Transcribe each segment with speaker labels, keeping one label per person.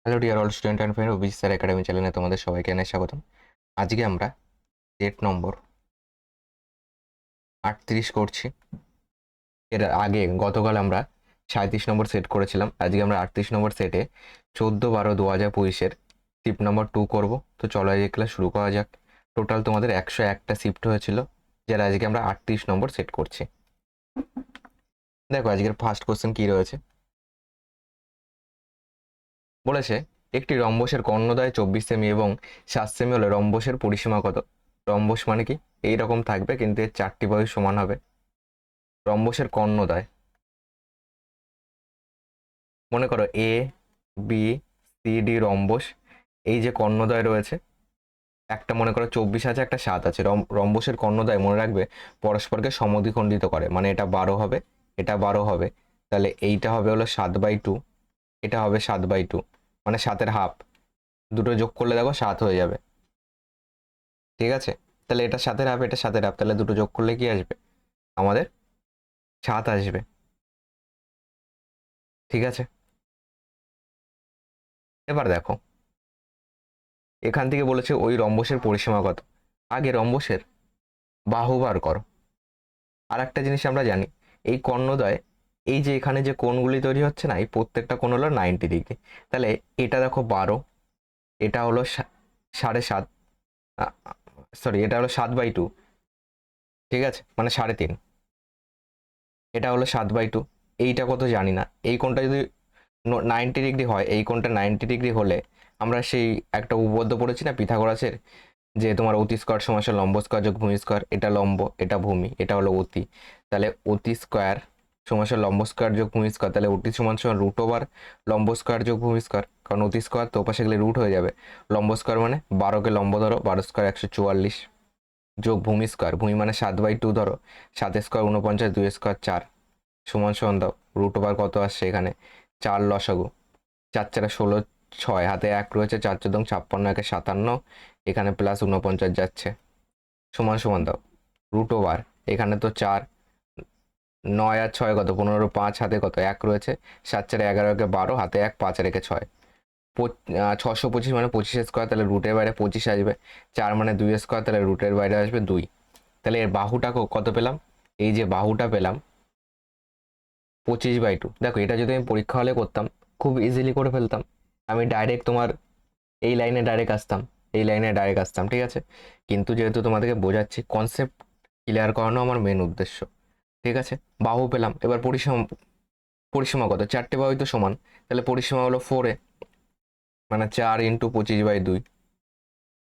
Speaker 1: Hello dear all student and friend of sir academy চ্যানেলে তোমাদের সবাইকে জানাই স্বাগতম। আজকে আমরা সেট নম্বর 38 করছি। এর আগে গতকাল আমরা 37 নম্বর সেট করেছিলাম। আজকে আমরা 38 নম্বর সেটে 14/12/2025 শিফট নম্বর 2 করব। তো চলো আজকে ক্লাস শুরু করা যাক। টোটাল তোমাদের 101টা শিফট হয়েছিল, যার আজকে আমরা 38 নম্বর সেট করছি। দেখো আজকের ফার্স্ট কোশ্চেন কি রয়েছে। বলেছে একটি রম্বসের কর্ণদ্বয় 24 সেমি এবং 7 সেমি হলে রম্বসের পরিসীমা কত? রম্বস মানে কি এইরকম থাকবে, কিন্তু এর 4টি বাহু সমান হবে। রম্বসের কর্ণদ্বয় মনে করো A B C D rhombus. এই যে কর্ণদ্বয় রয়েছে, একটা মনে করো 24 আছে, একটা 7 আছে। রম্বসের কর্ণদ্বয় মনে রাখবে পরস্পরকে সমদ্বিখণ্ডিত করে, মানে এটা 12 হবে, এটা 12 হবে, তাহলে এইটা হবে হলো 7/2, এটা হবে 7/2, মানে 7-এর হাফ। দুটো যোগ করলে দেখো 7 হয়ে যাবে, ঠিক আছে? তাহলে এটা 7-এর হাফ, এটা 7-এর হাফ, তাহলে দুটো যোগ করলে কি আসবে? আমাদের 7 আসবে, ঠিক আছে? এবার দেখো এখান থেকে বলেছে ওই রম্বসের পরিসীমা কত। আগে রম্বসের বাহু বার করো। আর একটা জিনিস আমরা জানি, এই কর্ণদ্বয় এই যে এখানে যে কোণগুলি তৈরি হচ্ছে না, এই প্রত্যেকটা কোণ হলো 90 ডিগ্রি। তাহলে এটা দেখো 12, এটা হলো 7.5, সরি এটা হলো 7/2, ঠিক আছে, মানে 3.5। এটা হলো 7/2, এইটা কত জানি না। এই কোণটা যদি 90 ডিগ্রি হয়, এই কোণটা 90 ডিগ্রি হলে আমরা সেই একটা উপপাদ্য পড়েছি না পিথাগোরাসের, যে তোমার অতি স্কয়ার সমান লম্ব স্কয়ার যোগ ভূমি স্কয়ার। এটা লম্ব, এটা ভূমি, এটা হলো অতি। তাহলে অতি স্কয়ার সমান লম্ব স্কয়ার যোগ ভূমি স্কয়ার, তাহলে অতি সমান রুট ওভার লম্ব স্কয়ার যোগ ভূমি স্কয়ার, কারণ অতি স্কয়ার তো পাশে গেলে রুট হয়ে যাবে। লম্ব স্কয়ার মানে 12কে লম্ব ধরো, 12 স্কয়ার 144, যোগ ভূমি স্কয়ার, ভূমি মানে 7/2 ধরো, 7 স্কয়ার 49, 2 স্কয়ার 4, সমান সমান দাও রুট ওভার কত আসছে এখানে 4 লসাগু, 4 4 16, 6 হাতে 1 রয়েছে, 4 14 56, 1 57, এখানে প্লাস 49 যাচ্ছে, সমান সমান দাও রুট ওভার এখানে তো 4, 9 আর 6 কত 15, 5 হাতে কত 1 রয়েছে, 7 4 11, 12 হাতে 1, 5 আর 1 6, 625 মানে 25 স্কোয়ার, তাহলে রুটের বাইরে 25 আসবে। 4 মানে 2 স্কোয়ার, তাহলে রুটের বাইরে আসবে 2। তাহলে এর বাহুটা কত পেলাম? এই যে বাহুটা পেলাম 25/2। দেখো এটা যদি আমি পরীক্ষা হলে করতাম খুব ইজিলি করে ফেলতাম, আমি ডাইরেক্ট তোমার এই লাইনে ডাইরেক্ট আসতাম, এই লাইনে ডাইরেক্ট আসতাম, ঠিক আছে? কিন্তু যেহেতু তোমাদেরকে বোঝাচ্ছি, কনসেপ্ট ক্লিয়ার করানো আমার মেন উদ্দেশ্য, ঠিক আছে? বাহু পেলাম, এবার পরিসীমা, পরিসীমা কত? 4টে বাহুই তো সমান, তাহলে পরিসীমা হলো 4a, মানে 4 × 25/2,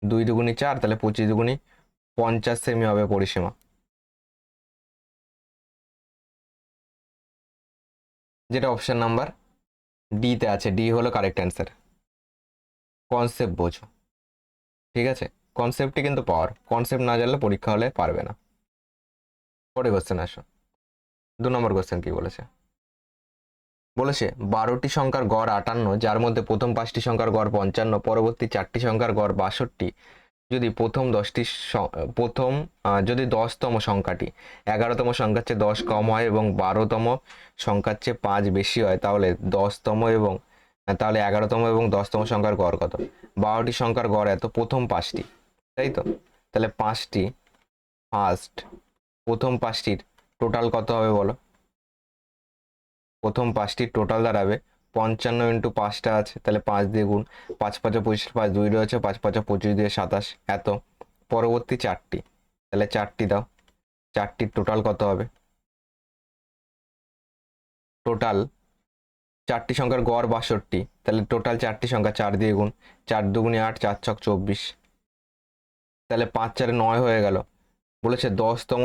Speaker 1: 2 দুগুণি 4, তাহলে 25 দুগুণি 50 সেমি হবে পরিসীমা, যেটা অপশন নাম্বার ডিতে আছে। ডি হলো কারেক্ট অ্যান্সার। কনসেপ্ট বোঝো, ঠিক আছে? কনসেপ্টই কিন্তু পাওয়ার, কনসেপ্ট না জানলে পরীক্ষা হলে পারবে না। পরে কোশ্চেন আসো। 2 নম্বর কোশ্চেন কি বলেছে? বলেছে 12টি সংখ্যার গড় 58, যার মধ্যে প্রথম 5টি সংখ্যার গড় 55, পরবর্তী 4টি সংখ্যার গড় 62। যদি প্রথম যদি 10তম সংখ্যাটি 11তম সংখ্যার চেয়ে 10 কম হয় এবং 12তম সংখ্যার চেয়ে 5 বেশি হয়, তাহলে 11তম এবং 10তম সংখ্যার গড় কত? 12টি সংখ্যার গড় এত, প্রথম 5টি, তাই তো? তাহলে 5টি প্রথম 5টির টোটাল কত হবে বলো? প্রথম 5টির টোটাল দাঁড়াবে 55 × 5টা আছে, তাহলে 5 দিয়ে গুণ, 5 5 25, 5 2 রয়েছে, 5 5 25 দিয়ে 27, এত। পরবর্তী 4টি, তাহলে 4টি দাও, 4টির টোটাল কত হবে? টোটাল 4টি সংখ্যার গড় 62, তাহলে টোটাল 4টি সংখ্যা 4 দিয়ে গুণ, 4 দুগুণে 8, 4 ছক 24, তাহলে 5 4 9 হয়ে গেল। বলেছে 10তম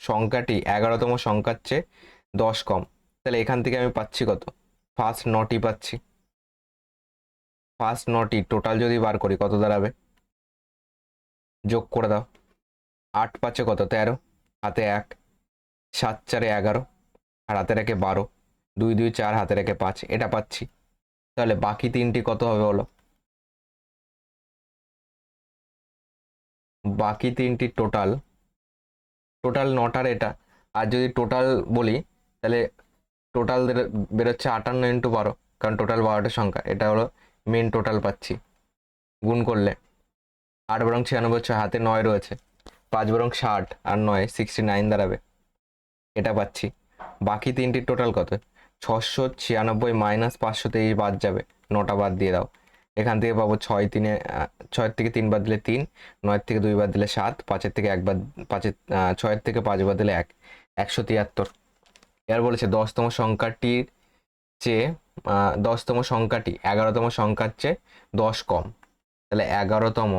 Speaker 1: সংখ্যাটি 11তম সংখ্যার চেয়ে 10 কম, তাহলে এখান থেকে আমি পাচ্ছি কত? ফার্স্ট 9টি পাচ্ছি। ফার্স্ট 9টি টোটাল যদি বার করি কত দাঁড়াবে? যোগ করে দাও, 8 5 কত 13, হাতে 1, 7 4 11, আর হাতে রেখে 12, 2 2 4, হাতে রেখে 5, এটা পাচ্ছি। তাহলে বাকি 3টি কত হবে বলো? বাকি 3টি টোটাল, টোটাল 9টার এটা, আর যদি টোটাল বলি তাহলে টোটাল বেরোচ্ছে 58 × 12, কারণ টোটাল 12টা সংখ্যা, এটা হলো মেন টোটাল পাচ্ছি, গুণ করলে 8 বরং 96, 6 হাতে 9 রয়েছে, 5 বরং 60 আর 9 69 দাঁড়াবে, এটা পাচ্ছি। বাকি তিনটির টোটাল কত? 696 মাইনাস 523 বাদ যাবে, 9টা বাদ দিয়ে দাও। এখান থেকে পাবো 6 থেকে 3 বাদ দিলে 3, 9 থেকে 2 বাদ দিলে 7, 5 থেকে 1 বাদ 6 থেকে 5 বাদ দিলে 1, 173। এবার বলেছে 10তম সংখ্যাটির চেয়ে 10তম সংখ্যাটি 11তম সংখ্যার চেয়ে 10 কম, তাহলে 11তম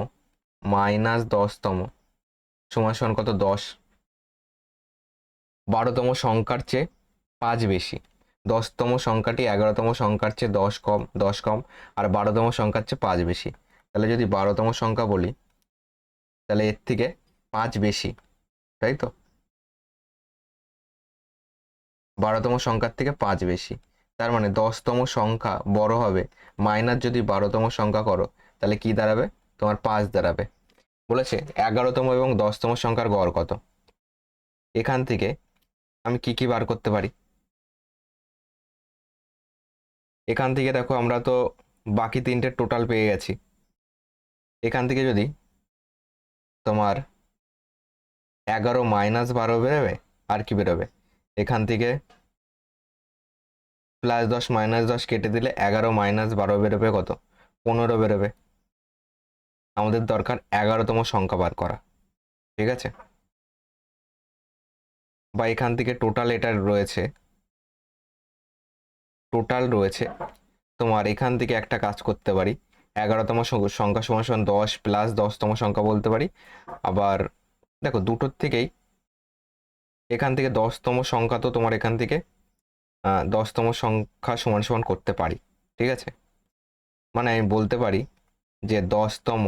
Speaker 1: মাইনাস 10তম সমান সমান কত? 10। 12তম সংখ্যার চেয়ে 5 বেশি, 10তম সংখ্যাটি 11তম সংখ্যার চেয়ে 10 কম, 10 কম, আর 12তম সংখ্যার চেয়ে 5 বেশি। তাহলে যদি 12তম সংখ্যা বলি তাহলে এর থেকে 5 বেশি, তাই তো? 12তম সংখ্যার থেকে 5 বেশি, তার মানে 10তম সংখ্যা বড় হবে, মাইনাস যদি 12তম সংখ্যা করো তাহলে কি দাঁড়াবে? তোমার 5 দাঁড়াবে। বলেছে 11তম এবং 10তম সংখ্যার গড় কত। এখান থেকে আমি কি কি বার করতে পারি? এখান থেকে দেখো আমরা তো বাকি তিনটে টোটাল পেয়ে গেছি। এখান থেকে যদি তোমার 11 মাইনাস 12 বেরোবে, আর কি বেরোবে? এখান থেকে +10 -10 কেটে দিলে 11 মাইনাস 12 বেরোবে কত? 15 বেরোবে। আমাদের দরকার 11তম সংখ্যা বার করা, ঠিক আছে? বা এখান থেকে টোটাল এটা রয়েছে, টোটাল রয়েছে তোমার। এখান থেকে একটা কাজ করতে পারি, 11তম সংখ্যা সমান সমান 10 প্লাস 10তম সংখ্যা বলতে পারি। আবার দেখো দুটোর থেকেই, এখান থেকে 10তম সংখ্যা তো তোমার এখান থেকে 10তম সংখ্যা সমান সমান করতে পারি, ঠিক আছে? মানে আমি বলতে পারি যে 10তম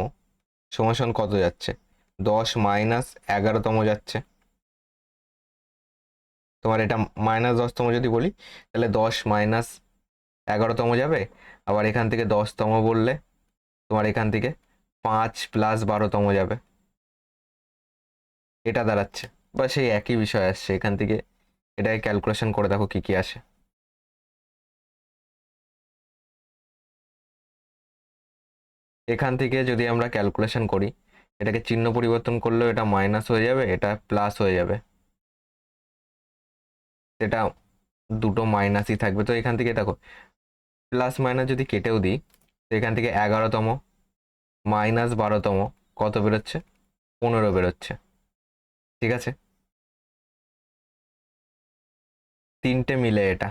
Speaker 1: সমান সমান কত যাচ্ছে? 10 মাইনাস 11তম যাচ্ছে। তোমার এটা -10তম যদি বলি তাহলে 10 মাইনাস 11তম যাবে। আবার এখান থেকে 10তম বললে তোমার এখান থেকে 5 প্লাস 12তম যাবে, এটা দাঁড়াচ্ছে। বা সেই একই বিষয় আসছে, এখান থেকে এটাকে ক্যালকুলেশন করে দেখো কি কি আসে। এখান থেকে যদি আমরা ক্যালকুলেশন করি, এটাকে চিহ্ন পরিবর্তন করলেও এটা মাইনাস হয়ে যাবে, এটা প্লাস হয়ে যাবে, এটা দুটো মাইনাসই থাকবে। তো এখান থেকে দেখো প্লাস মাইনাস যদি কেটেও দিই, তো এখান থেকে 11তম মাইনাস 12তম কত বেরোচ্ছে? 15 বেরোচ্ছে, ঠিক আছে? তিনটে মিলে এটা।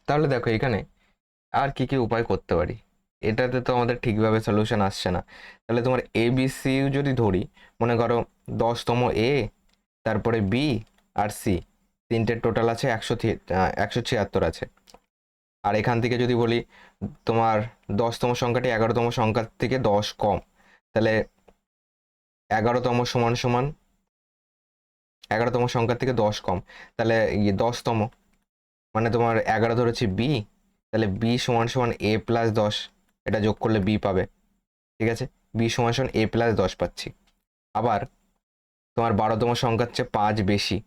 Speaker 1: তাহলে দেখো এখানে আর কি কি উপায় করতে পারি। এটাতে তো আমাদের ঠিকভাবে সলিউশন আসছে না। তাহলে তোমার এ বি সি যদি ধরি, মনে করো 10তম এ, তারপরে বি আর সি, তিনটের টোটাল আছে 176 আছে। আর এখান থেকে যদি বলি তোমার 10তম সংখ্যাটি 11তম সংখ্যার থেকে 10 কম, তাহলে 11তম সমান সমান 11তম সংখ্যার থেকে 10 কম, তাহলে 10তম মানে তোমার 11 ধরেছি বি, তাহলে বি সমান সমান এ প্লাস 10, এটা যোগ করলে বি পাবে, ঠিক আছে? বি সমান সমান এ প্লাস 10 পাচ্ছি। আবার তোমার 12তম সংখ্যার চেয়ে 5 বেশি,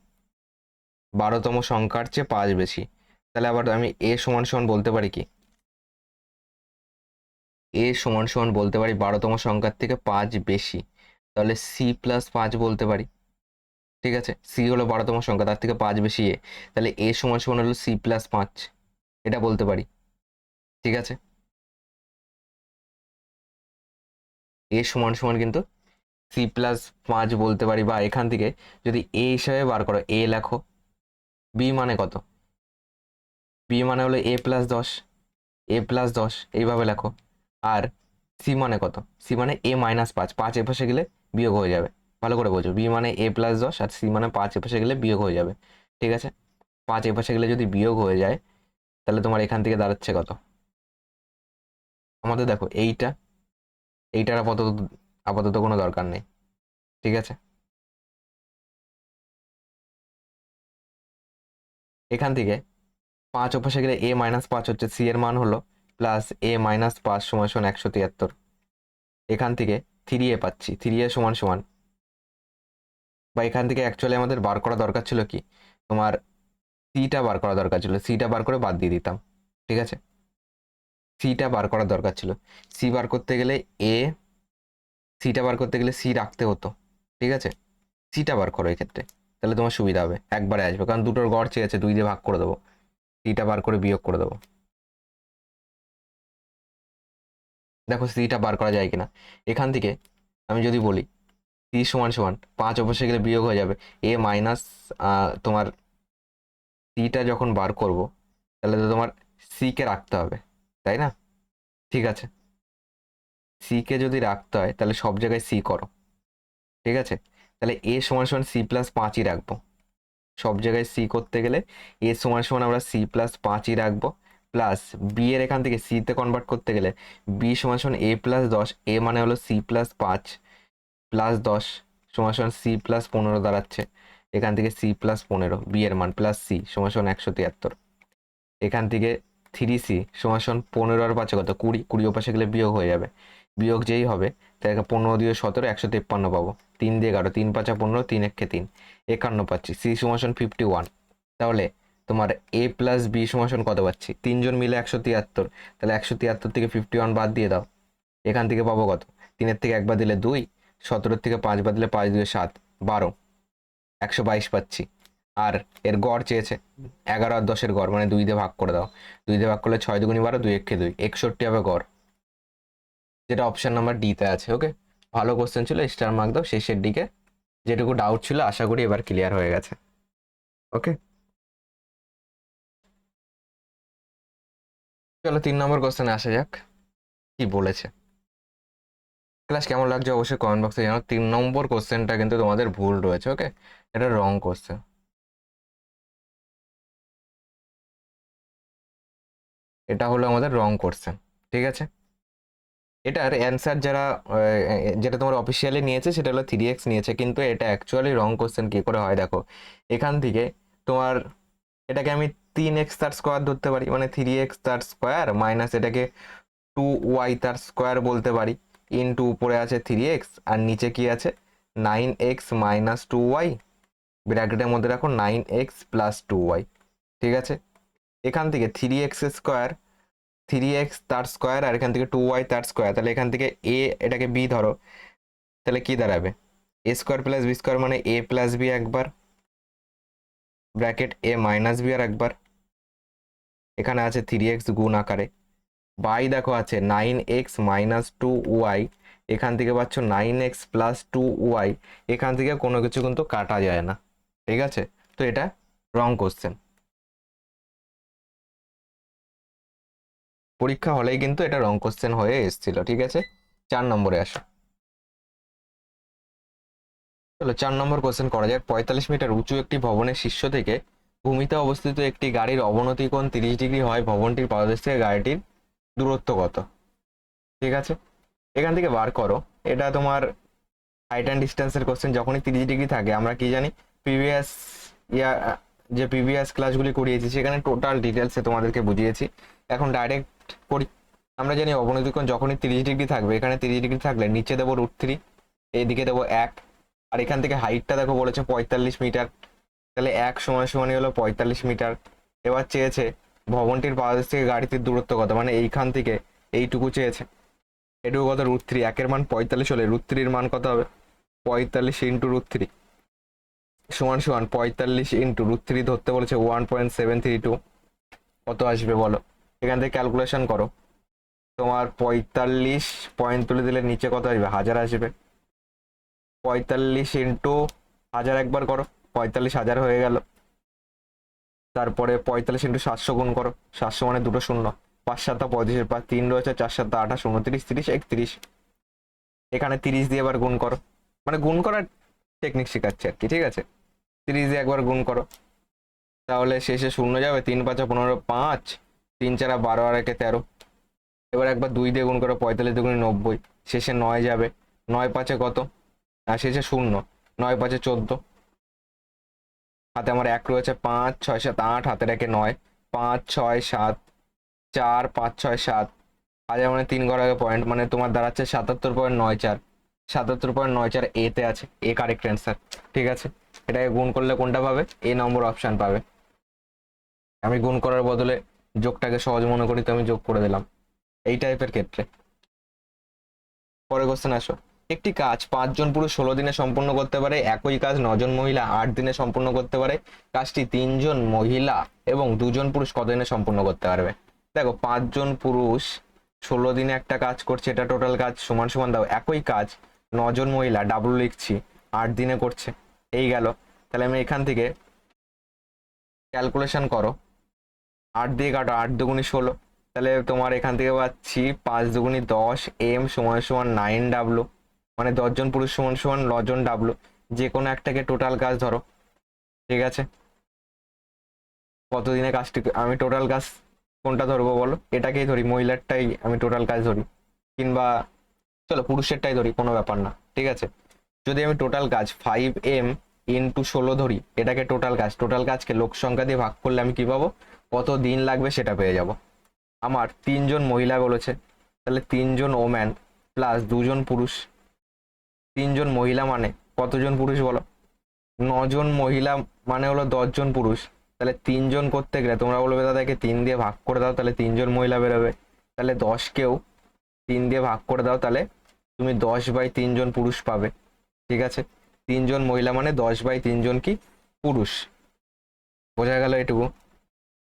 Speaker 1: 12তম সংখ্যার চেয়ে 5 বেশি, তাহলে আবার আমি এ সমান সমান বলতে পারি কি? এ সমান সমান বলতে পারি 12তম সংখ্যার থেকে 5 বেশি, তাহলে সি প্লাস 5 বলতে পারি, ঠিক আছে? সি হলো 12তম সংখ্যা, তার থেকে 5 বেশি এ, তাহলে এ সমান সমান হলো সি প্লাস 5, এটা বলতে পারি, ঠিক আছে? এ সমান সমান কিন্তু C+5 বলতে পারি। বা এখান থেকে যদি এ হিসাবে বার করো, এ লেখো, বি মানে কত? বি মানে হলো A+10, A+10 এইভাবে লেখো। আর সি মানে কত? সি মানে A-5, 5 এ পাশে গেলে বিয়োগ হয়ে যাবে, ভালো করে বোঝো। বি মানে A+10 আর সি মানে 5 এ পাশে গেলে বিয়োগ হয়ে যাবে, ঠিক আছে? 5 এ পাশে গেলে যদি বিয়োগ হয়ে যায় তাহলে তোমার এখান থেকে দাঁড়াচ্ছে কত? আমাদের দেখো এইটার আপাতত আপাতত কোনো দরকার নেই, ঠিক আছে? এখান থেকে 5 ওপাশে গেলে A-5 হচ্ছে, সি এর মান হলো প্লাস A-5 সমান সমান 173। এখান থেকে 3a পাচ্ছি, 3a সমান সমান, বা এখান থেকে অ্যাকচুয়ালি আমাদের বার করা দরকার ছিল কি? তোমার সিটা বার করা দরকার ছিল, সিটা বার করে বাদ দিয়ে দিতাম, ঠিক আছে? সিটা বার করার দরকার ছিল। সি বার করতে গেলে সিটা বার করতে গেলে সি রাখতে হতো, ঠিক আছে? সিটা বার করো এক্ষেত্রে, তাহলে তোমার সুবিধা হবে, একবারে আসবে, কারণ দুটোর গড় চেয়েছে, 2 দিয়ে ভাগ করে দেবো, সিটা বার করে বিয়োগ করে দেবো। দেখো সিটা বার করা যায় কিনা। এখান থেকে আমি যদি বলি সি সমান সমান 5 অবশ্যই গেলে বিয়োগ হয়ে যাবে, এ মাইনাস তোমার সিটা যখন বার করব তাহলে তো তোমার সি কে রাখতে হবে, তাই না? ঠিক আছে, সি কে যদি রাখতে হয় তাহলে সব জায়গায় সি করো, ঠিক আছে? তাহলে এ সমান সমান সি প্লাস 5ই রাখবো, সব জায়গায় সি করতে গেলে এ সমান সমান আমরা সি প্লাস 5ই রাখবো, প্লাস বি এর এখান থেকে সি তে কনভার্ট করতে গেলে বি সমান সমান এ প্লাস 10, এ মানে হলো সি প্লাস 5 প্লাস 10 সমান সমান সি প্লাস 15 দাঁড়াচ্ছে, এখান থেকে সি প্লাস 15 বি এর মান প্লাস সি সমান সমান 173, এখান থেকে 3c সমান সমান 15 আর 5 কত 20, 20 ওপাশে গেলে বিয়োগ হয়ে যাবে, বিয়োগ যেই হবে তাহলে 15 দিয়ে 17 153 পাবো, 3 দিয়ে 11 3 5 15 3 1 3 51 পাচ্ছি, সি সমান সমান 51। তাহলে তোমার এ প্লাস বি সমান সমান কত পাচ্ছি, তিনজন মিলে 173, তাহলে 173 থেকে 51 বাদ দিয়ে দাও, এখান থেকে পাবো কত, 3-এর থেকে 1 বাদ দিলে 2, 17 থেকে 5 বাদ দিলে 5 2 7 12, 122 পাচ্ছি। আর এর গড় চেয়েছে 11 আর 10-এর গড়, মানে 2 দিয়ে ভাগ করে দাও, 2 দিয়ে ভাগ করলে 6 দুগুণি 12, 2 একে 2, 61 হবে গড়, যেটা অপশন নাম্বার ডিতে আছে। ওকে, ভালো কোশ্চেন ছিল, স্টার মার্ক দাও শেষের দিকে, যেটুকু ডাউট ছিল আশা করি এবার ক্লিয়ার হয়ে গেছে। ওকে, চলো 3 নম্বর কোশ্চেনে আসা যাক, কি বলেছে। ক্লাস কেমন লাগছে অবশ্যই কমেন্ট বক্সে জানাও। 3 নম্বর কোশ্চেনটা কিন্তু তোমাদের ভুল রয়েছে, ওকে, এটা রং কোশ্চেন, এটা হলো আমাদের রং কোশ্চেন, ঠিক আছে? এটার অ্যান্সার যারা যেটা তোমার অফিসিয়ালি নিয়েছে সেটা হলো 3x নিয়েছে, কিন্তু এটা অ্যাকচুয়ালি রং কোশ্চেন কি করে হয় দেখো, এখান থেকে তোমার এটাকে আমি 3x তার স্কোয়ার ধরতে পারি, মানে 3x তার স্কোয়ার মাইনাস এটাকে 2y তার স্কোয়ার বলতে পারি, ইনটু উপরে আছে 3x আর নিচে কি আছে 9x মাইনাস 2y, ব্র্যাকেটের মধ্যে রাখো 9x প্লাস 2y, ঠিক আছে? এখান থেকে 3x স্কোয়ার, 3x তার স্কোয়ার আর এখান থেকে 2y তার স্কোয়ার, তাহলে এখান থেকে এ এটাকে বি ধরো, তাহলে কি দাঁড়াবে এ স্কোয়ার প্লাস বি স্কোয়ার, মানে এ প্লাস বি একবার, ব্র্যাকেট এ মাইনাস বি আর একবার, এখানে আছে 3x গুণ আকারে, বাই দেখো আছে 9x মাইনাস 2y, এখান থেকে পাচ্ছ 9x প্লাস 2y, এখান থেকে কোনো কিছু কিন্তু কাটা যায় না, ঠিক আছে? তো এটা রং কোশ্চেন, পরীক্ষা হলেই কিন্তু এটা রং কোশ্চেন হয়ে এসেছিল, ঠিক আছে? 4 নম্বরে আসো, চলো 4 নম্বর কোশ্চেন করা যাক। 45 মিটার উঁচু একটি ভবনের শীর্ষ থেকে ভূমিতে অবস্থিত একটি গাড়ির অবনতি কোণ 30 ডিগ্রি হয়, ভবনটির পাদদেশ থেকে গাড়িটির দূরত্ব কত, ঠিক আছে? এখান থেকে বার করো, এটা তোমার হাইট অ্যান্ড ডিস্টেন্সের কোশ্চেন, যখনই 30 ডিগ্রি থাকে আমরা কি জানি, প্রিভিয়াস ইয়ার যে প্রিভিয়াস ক্লাসগুলি করিয়েছি সেখানে টোটাল ডিটেলসে তোমাদেরকে বুঝিয়েছি, এখন ডাইরেক্ট করি। আমরা জানি অবনতি কোণ যখনই 30 ডিগ্রি থাকবে, এখানে 30 ডিগ্রি থাকলে নিচে দেবো √3, এইদিকে দেবো 1, আর এখান থেকে হাইটটা দেখো বলেছে 45 মিটার, তাহলে 1 সমান সমানই হলো 45 মিটার। এবার চেয়েছে ভবনটির পাদদেশ থেকে গাড়িটির দূরত্ব কত, মানে এইখান থেকে এইটুকু চেয়েছে, এটুকু কত √3, 1-এর মান 45 হলে √3-এর মান কত হবে, 45 ইন্টু √3 সমান সমান 45 ইন্টু √3 ধরতে বলেছে 1.732, কত আসবে বলো? এখান থেকে ক্যালকুলেশন করো, তোমার 45 পয়েন্ট তুলে দিলে নিচে কত আসবে, 1000 আসবে, 45 ইন্টু 1000 একবার করো, 45,000 হয়ে গেল, তারপরে 45 ইন্টু 700 গুণ করো, 700 মানে দুটো শূন্য, 5 7 35, 3 রয়েছে, 4 7 28, 29 30 31, এখানে 30 দিয়ে এবার গুণ করো, মানে গুণ করার টেকনিক শেখাচ্ছে আর কি, ঠিক আছে? 30 দিয়ে একবার গুণ করো, তাহলে শেষে শূন্য যাবে, 3 5 15 5, 3 4 12 আর 1 13, এবার একবার 2 দিয়ে গুণ করো, 45 2 90, শেষে 9 যাবে, 9 5 কত, আর শেষে শূন্য, 9 5 14, হাতে আমার 1 রয়েছে, 5 6 7 8, হাতের 1 9, 5 6 7 4 5 6 7, 1000 মানে 3 ঘর আগে পয়েন্ট, মানে তোমার দাঁড়াচ্ছে 77.94, 77.94 এতে আছে, এ কারেক্ট অ্যান্সার, ঠিক আছে? এটাকে গুণ করলে কোনটা পাবে, এ নম্বর অপশন পাবে। আমি গুণ করার বদলে যোগটাকে সহজ মনে করি তো আমি যোগ করে দিলাম, এই টাইপের ক্ষেত্রে। পরে কোশ্চেন আসো। একটি কাজ 5 জন পুরুষ 16 দিনে সম্পূর্ণ করতে পারে, একই কাজ 9 জন মহিলা 8 দিনে সম্পূর্ণ করতে পারে, কাজটি 3 জন মহিলা এবং 2 জন পুরুষ কত দিনে সম্পূর্ণ করতে পারবে? দেখো 5 জন পুরুষ 16 দিনে একটা কাজ করছে, এটা টোটাল কাজ সমান সমান দাও, একই কাজ 9 জন মহিলা ডাবল লিখছি 8 দিনে করছে, এই গেল। তাহলে আমি এখান থেকে ক্যালকুলেশন করো, 8 দিয়ে কাটো, 8 দুগুণি 16, তাহলে তোমার এখান থেকে পাচ্ছি 5 দুগুণি 10 এম সমান সমান 9 ডাব্লু, মানে 10 জন পুরুষ সমান সমান 9 জন ডাব্লু। যে কোনো একটাকে টোটাল কাজ ধরো, ঠিক আছে? কতদিনে কাজটি, আমি টোটাল কাজ কোনটা ধরবো বলো? এটাকেই ধরি, মহিলারটাই আমি টোটাল কাজ ধরি, কিংবা চলো পুরুষেরটাই ধরি, কোনো ব্যাপার না, ঠিক আছে? যদি আমি টোটাল কাজ 5m ইন্টু 16 ধরি, এটাকে টোটাল কাজ, টোটাল কাজকে লোক সংখ্যা দিয়ে ভাগ করলে আমি কি পাবো? কত দিন লাগবে সেটা পেয়ে যাব। আমার 3 জন মহিলা বলেছে, তাহলে 3 জন ওম্যান প্লাস 2 জন পুরুষ। 3 জন মহিলা মানে কতজন পুরুষ বলো? 9 জন মহিলা মানে হলো 10 জন পুরুষ। তাহলে 3 জন করতে গেলে তোমরা বলবে দাদাকে 3 দিয়ে ভাগ করে দাও, তাহলে 3 জন মহিলা বেরোবে। তাহলে 10কেও 3 দিয়ে ভাগ করে দাও, তাহলে তুমি 10/3 জন পুরুষ পাবে, ঠিক আছে? 3 জন মহিলা মানে 10/3 জন কি পুরুষ, বোঝা গেল এটুকু?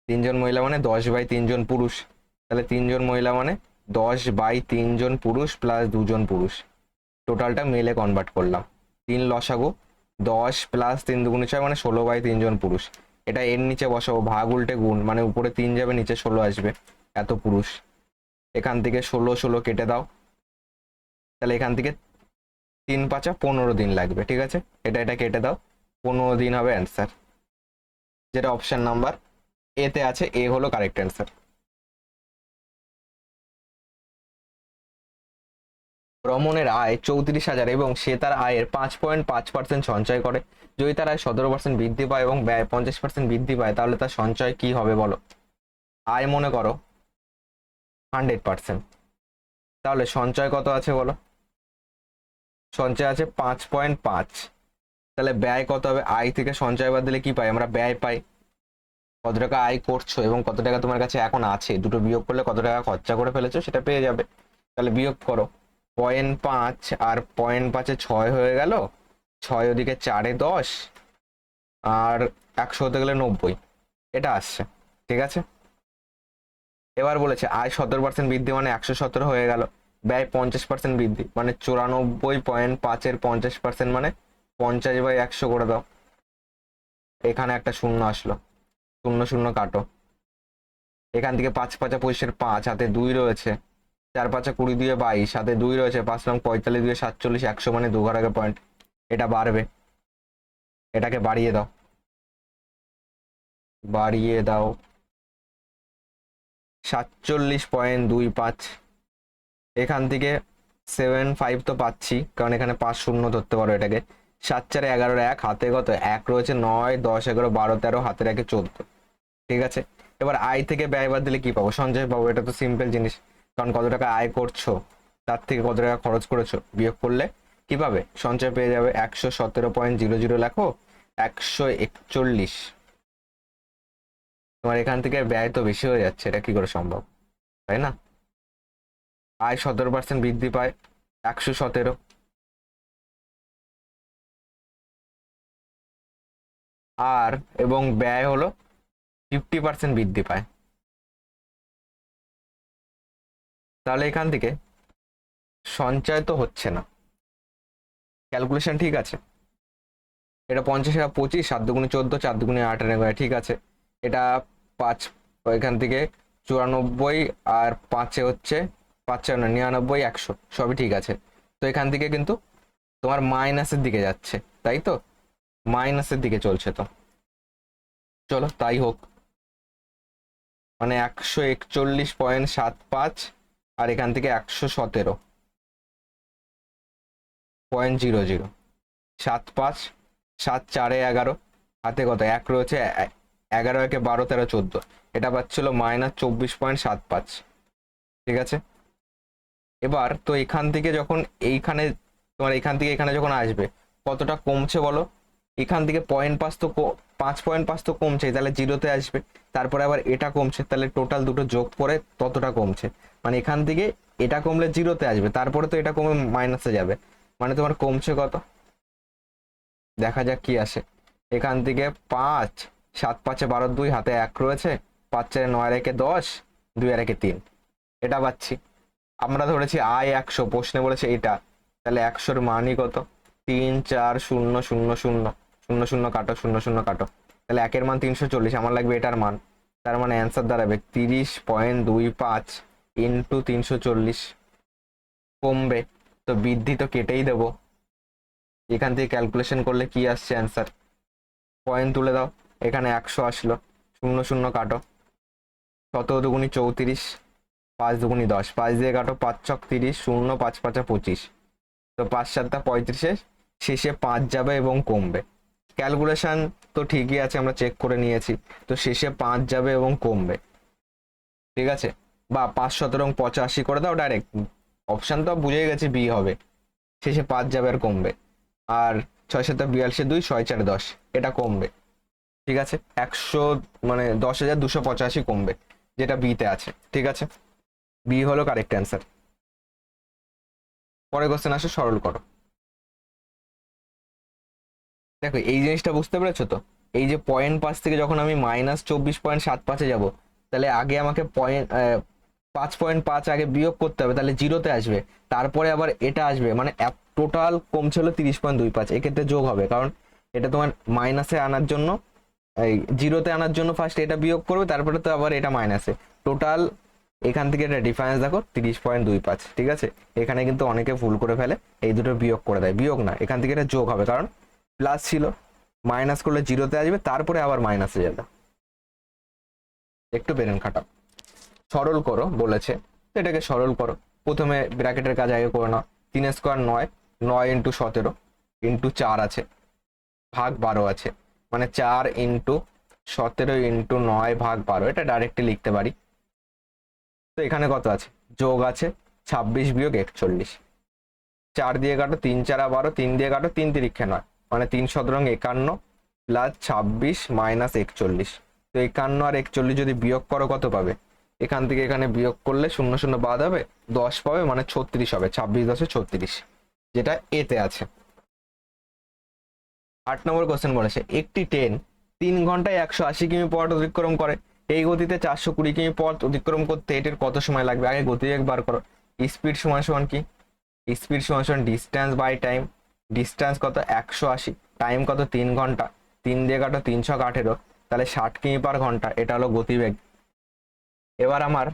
Speaker 1: 3 জন মহিলা মানে 10/3 জন পুরুষ, তাহলে 3 জন মহিলা মানে 10/3 জন পুরুষ প্লাস 2 জন পুরুষ, টোটালটা মেলে কনভার্ট করলাম। 3 লসাগু, 10 প্লাস 3 দুগুণে 6 মানে 16/3 জন পুরুষ। এটা এর নিচে বসাবো, ভাগ উল্টে গুণ, মানে উপরে 3 যাবে নিচে 16 আসবে, এত পুরুষ। এখান থেকে 16 16 কেটে দাও, তাহলে এখান থেকে 3 5 15 দিন লাগবে, ঠিক আছে? এটা কেটে দাও, 15 দিন হবে অ্যান্সার, যেটা অপশন নাম্বার এতে আছে। এ হলো কারেক্ট অ্যান্সার। রমনের আয় 34,000 এবং সে তার আয়ের 5.5% সঞ্চয় করে। যদি তার আয় 17% বৃদ্ধি পায় এবং ব্যয় 50% বৃদ্ধি পায়, তাহলে তার সঞ্চয় কি হবে বলো? আয় মনে করো 100%, তাহলে সঞ্চয় কত আছে বলো? সঞ্চয় আছে 5.5, তাহলে ব্যয় কত হবে? আয় থেকে সঞ্চয় বাদ দিলে কি পাই আমরা? ব্যয় পাই। কত টাকা আয় করছো এবং কত টাকা তোমার কাছে এখন আছে, দুটো বিয়োগ করলে কত টাকা খরচা করে ফেলেছো সেটা পেয়ে যাবে। তাহলে বিয়োগ করো, 0.5 আর 0.5-এ 6 হয়ে গেল, 6 ওদিকে 4-এ 10, আর 100 হতে গেলে 90, এটা আসছে, ঠিক আছে? এবার বলেছে আয় 17% বৃদ্ধি মানে 117 হয়ে গেল, ব্যয় 50% বৃদ্ধি মানে 94.5-এর 50% মানে 50/100 করে দাও। এখানে একটা শূন্য আসলো, 0 0 কাটো, এখান থেকে 5 5 25-এর 5, হাতে 2 রয়েছে, 4 5 20 দিয়ে 22, হাতে 2 রয়েছে, 5 9 45 দিয়ে 47, 100 মানে 2 ঘর আগে পয়েন্ট, এটা বাড়বে, এটাকে বাড়িয়ে দাও, বাড়িয়ে দাও 47.25। এখান থেকে 7 5 তো পাচ্ছি, কারণ এখানে 5 শূন্য ধরতে পারো এটাকে। 7 4 11, 1 হাতে কত 1 রয়েছে, 9 10 11 12 13, হাতের 1-এ 14, ঠিক আছে? এবার আয় থেকে ব্যয় বাদ দিলে কি পাবো? সঞ্চয় পাবো। এটা তো সিম্পল জিনিস, কারণ কত টাকা আয় করছো তার থেকে কত টাকা খরচ করেছো বিয়োগ করলে কি পাবে? সঞ্চয় পেয়ে যাবে। 117.00 লেখো, 141। তোমার এখান থেকে ব্যয় তো বেশি হয়ে যাচ্ছে, এটা কি করে সম্ভব, তাই না? আয় 17% বৃদ্ধি পায়, 117, আর এবং ব্যয় হলো 50% বৃদ্ধি পায়। তাহলে এখান থেকে সঞ্চয় তো হচ্ছে না, ক্যালকুলেশন ঠিক আছে? এটা 50 আর 25, 7 দুগুণে 14, 4 দুগুণে 8, ঠিক আছে? এটা 5, এখান থেকে 94, আর 5-এ হচ্ছে 5 4 99, 100, সবই ঠিক আছে। তো এখান থেকে কিন্তু তোমার মাইনাসের দিকে যাচ্ছে, তাই তো? মাইনাসের দিকে চলছে, তো চলো তাই হোক, মানে 141.75, আর এখান থেকে 117.00, 7 5 7 4 11, হাতে কত 1 রয়েছে, 11 1 12 13 14, এটা পাচ্ছিল -24.75, ঠিক আছে? এবার তো এখান থেকে যখন এইখানে তোমার এখান থেকে এখানে যখন আসবে, কতটা কমছে বলো? এখান থেকে 0.5 তো 5.5 তো কমছে, তাহলে জিরোতে আসবে। তারপরে আবার এটা কমছে, তাহলে টোটাল দুটো যোগ করে ততটা কমছে, মানে এখান থেকে এটা কমলে জিরোতে আসবে, তারপরে তো এটা কমে মাইনাসে যাবে, মানে তোমার কমছে কত, দেখা যাক কি আসে। এখান থেকে 5, 7 5 12, 2 হাতে 1 রয়েছে, 5 4 9 রেখে 10, 2 আর 1 3, এটা পাচ্ছি। আমরা ধরেছি আয় 100, প্রশ্নে বলেছে এটা, তাহলে 100-র মানই কত, 3 4 0 0 0 0 0 কাটো 0 0 কাটো, তাহলে 1-এর মান 340, আমার লাগবে এটার মান, তার মানে অ্যান্সার দাঁড়াবে 30.25 ইন্টু 340। কমবে তো বৃদ্ধি তো কেটেই দেবো, এখান থেকে ক্যালকুলেশন করলে কি আসছে অ্যান্সার, পয়েন্ট তুলে দাও, এখানে 100 আসলো, 0 0 কাটো, 17 দুগুনি 34, 5 দুগুনি 10, 5 দিয়ে কাটো, 5 ছক 30, 0 5 5 25, তো 5 7 35, শেষে 5 যাবে এবং কমবে। ক্যালকুলেশন তো ঠিকই আছে, আমরা চেক করে নিয়েছি, তো শেষে 5 যাবে এবং কমবে, ঠিক আছে। বা 5 17 85 করে দাও ডাইরেক্ট, অপশান তো বুঝেই গেছি বি হবে, শেষে 5 যাবে আর কমবে। আর 6 7 42, 2 6 4 10, এটা কমবে, ঠিক আছে। 100 মানে 10,285 কমবে, যেটা বিতে আছে, ঠিক আছে। বি হলো কারেক্ট অ্যান্সার। পরে কোশ্চেন আসে, সরল করো। দেখো এই জিনিসটা বুঝতে পেরেছো তো, এই যে 0.5 থেকে যখন আমি -24.75-এ যাবো, তাহলে আগে আমাকে 5.5 আগে বিয়োগ করতে হবে, তাহলে জিরোতে আসবে, তারপরে আবার এটা আসবে, মানে টোটাল কমছিল 30.25, এক্ষেত্রে যোগ হবে, কারণ এটা তোমার মাইনাসে আনার জন্য, এই জিরোতে আনার জন্য ফার্স্ট এটা বিয়োগ করবে, তারপরে তো আবার এটা মাইনাসে, টোটাল এখান থেকে এটা ডিফারেন্স দেখো 30.25, ঠিক আছে। এখানে কিন্তু অনেকে ভুল করে ফেলে, এই দুটো বিয়োগ করে দেয়, বিয়োগ না, এখান থেকে এটা যোগ হবে, কারণ প্লাস ছিল, মাইনাস করলে জিরোতে আসবে, তারপরে আবার মাইনাসে যাবে, একটু বেরেন খাটাও। সরল করো বলেছে, এটাকে সরল করো। প্রথমে ব্র্যাকেটের কাজ আগে করে নাও, 3 স্কোয়ার 9, 9 ইন্টু 17 ইন্টু 4 আছে, ভাগ 12 আছে, মানে 4 ইন্টু 17 ইন্টু 9 ভাগ 12, এটা ডাইরেক্টলি লিখতে পারি। তো এখানে কত আছে, যোগ আছে 26 বিয়োগ 41, 4 দিয়ে কাটো, 3 4 12, 3 দিয়ে কাটো, 3 তিরিক্ষে 9, মানে 3 17 51 প্লাস 26 মাইনাস 41, তো 51 আর 41 যদি বিয়োগ করো কত পাবে, এখান থেকে এখানে বিয়োগ করলে 0 0 বাদ হবে, 10 পাবে, মানে 36 হবে, 26 10 36, যেটা এতে আছে। 8 নম্বর কোশ্চেন বলেছে, একটি ট্রেন 3 ঘন্টায় 180 কিমি পথ অতিক্রম করে, এই গতিতে 420 কিমি পথ অতিক্রম করতে এটির কত সময় লাগবে, আগে গতি একবার করো। স্পিড সমান সমান কি, স্পিড সমান সমান ডিস্টেন্স বাই টাইম, ডিস্টেন্স কত 180, টাইম কত 3 ঘন্টা, 3 দিয়ে কাটো, 3 ছক 18, তাহলে 60 কিমি পার ঘন্টা, এটা হলো গতিবেগ। এবার আমার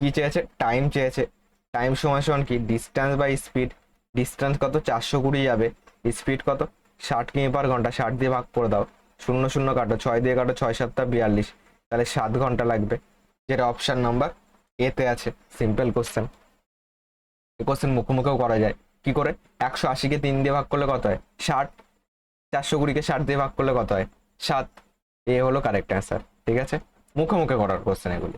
Speaker 1: কি চেয়েছে, টাইম চেয়েছে, টাইম সমান সমান কি ডিস্টেন্স বাই স্পিড, ডিস্টেন্স কত 420 যাবে, স্পিড কত 60 কিমি পার ঘন্টা, 60 দিয়ে ভাগ করে দাও, 0 0 কাটো, 6 দিয়ে কাটো, 6 7 42, তাহলে 7 ঘন্টা লাগবে, যেটা অপশন নাম্বার এতে আছে। সিম্পল কোশ্চেন, এই কোশ্চেন মুখোমুখিও করা যায়, কি করে, 180-কে 3 দিয়ে ভাগ করলে কত হয় 60, 420-কে 60 দিয়ে ভাগ করলে কত হয় 7, এ হলো কারেক্ট অ্যান্সার, ঠিক আছে। মুখোমুখি করার কোশ্চেন এগুলি।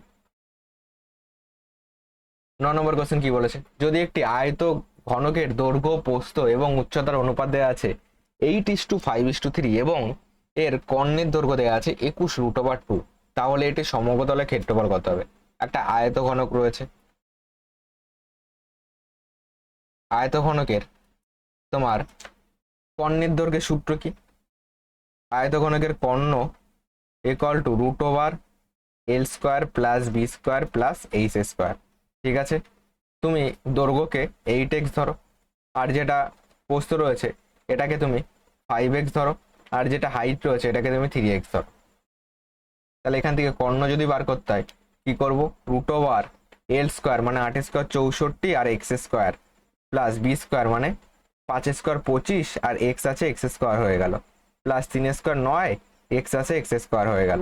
Speaker 1: 9 নম্বর কোশ্চেন কি বলেছে, যদি একটি আয়ত ঘনকের দৈর্ঘ্য প্রস্থ এবং উচ্চতার অনুপাত দেওয়া আছে 8:5:3 এবং এর কর্ণের দৈর্ঘ্য দেওয়া আছে 21√2, তাহলে এটি সমতলের ক্ষেত্রফল কত হবে। একটা আয়ত ঘনক রয়েছে, আয়ত ঘনকের তোমার কর্ণের দৈর্ঘ্যের সূত্র কি, আয়ত ঘনকের কর্ণ √L² plus B² plus H², ঠিক আছে। তুমি দৈর্ঘ্যকে 8x ধরো, আর যেটা প্রস্থ রয়েছে এটাকে তুমি 5x ধরো, আর যেটা হাইট রয়েছে এটাকে তুমি 3x ধরো। তাহলে এখান থেকে কর্ণ যদি বার করতে হয় কি করব, √L² মানে 8² 64 আর x² প্লাস B² মানে 5² 25 আর x আছে x² হয়ে গেল, প্লাস 3² 9, x আছে x² হয়ে গেল।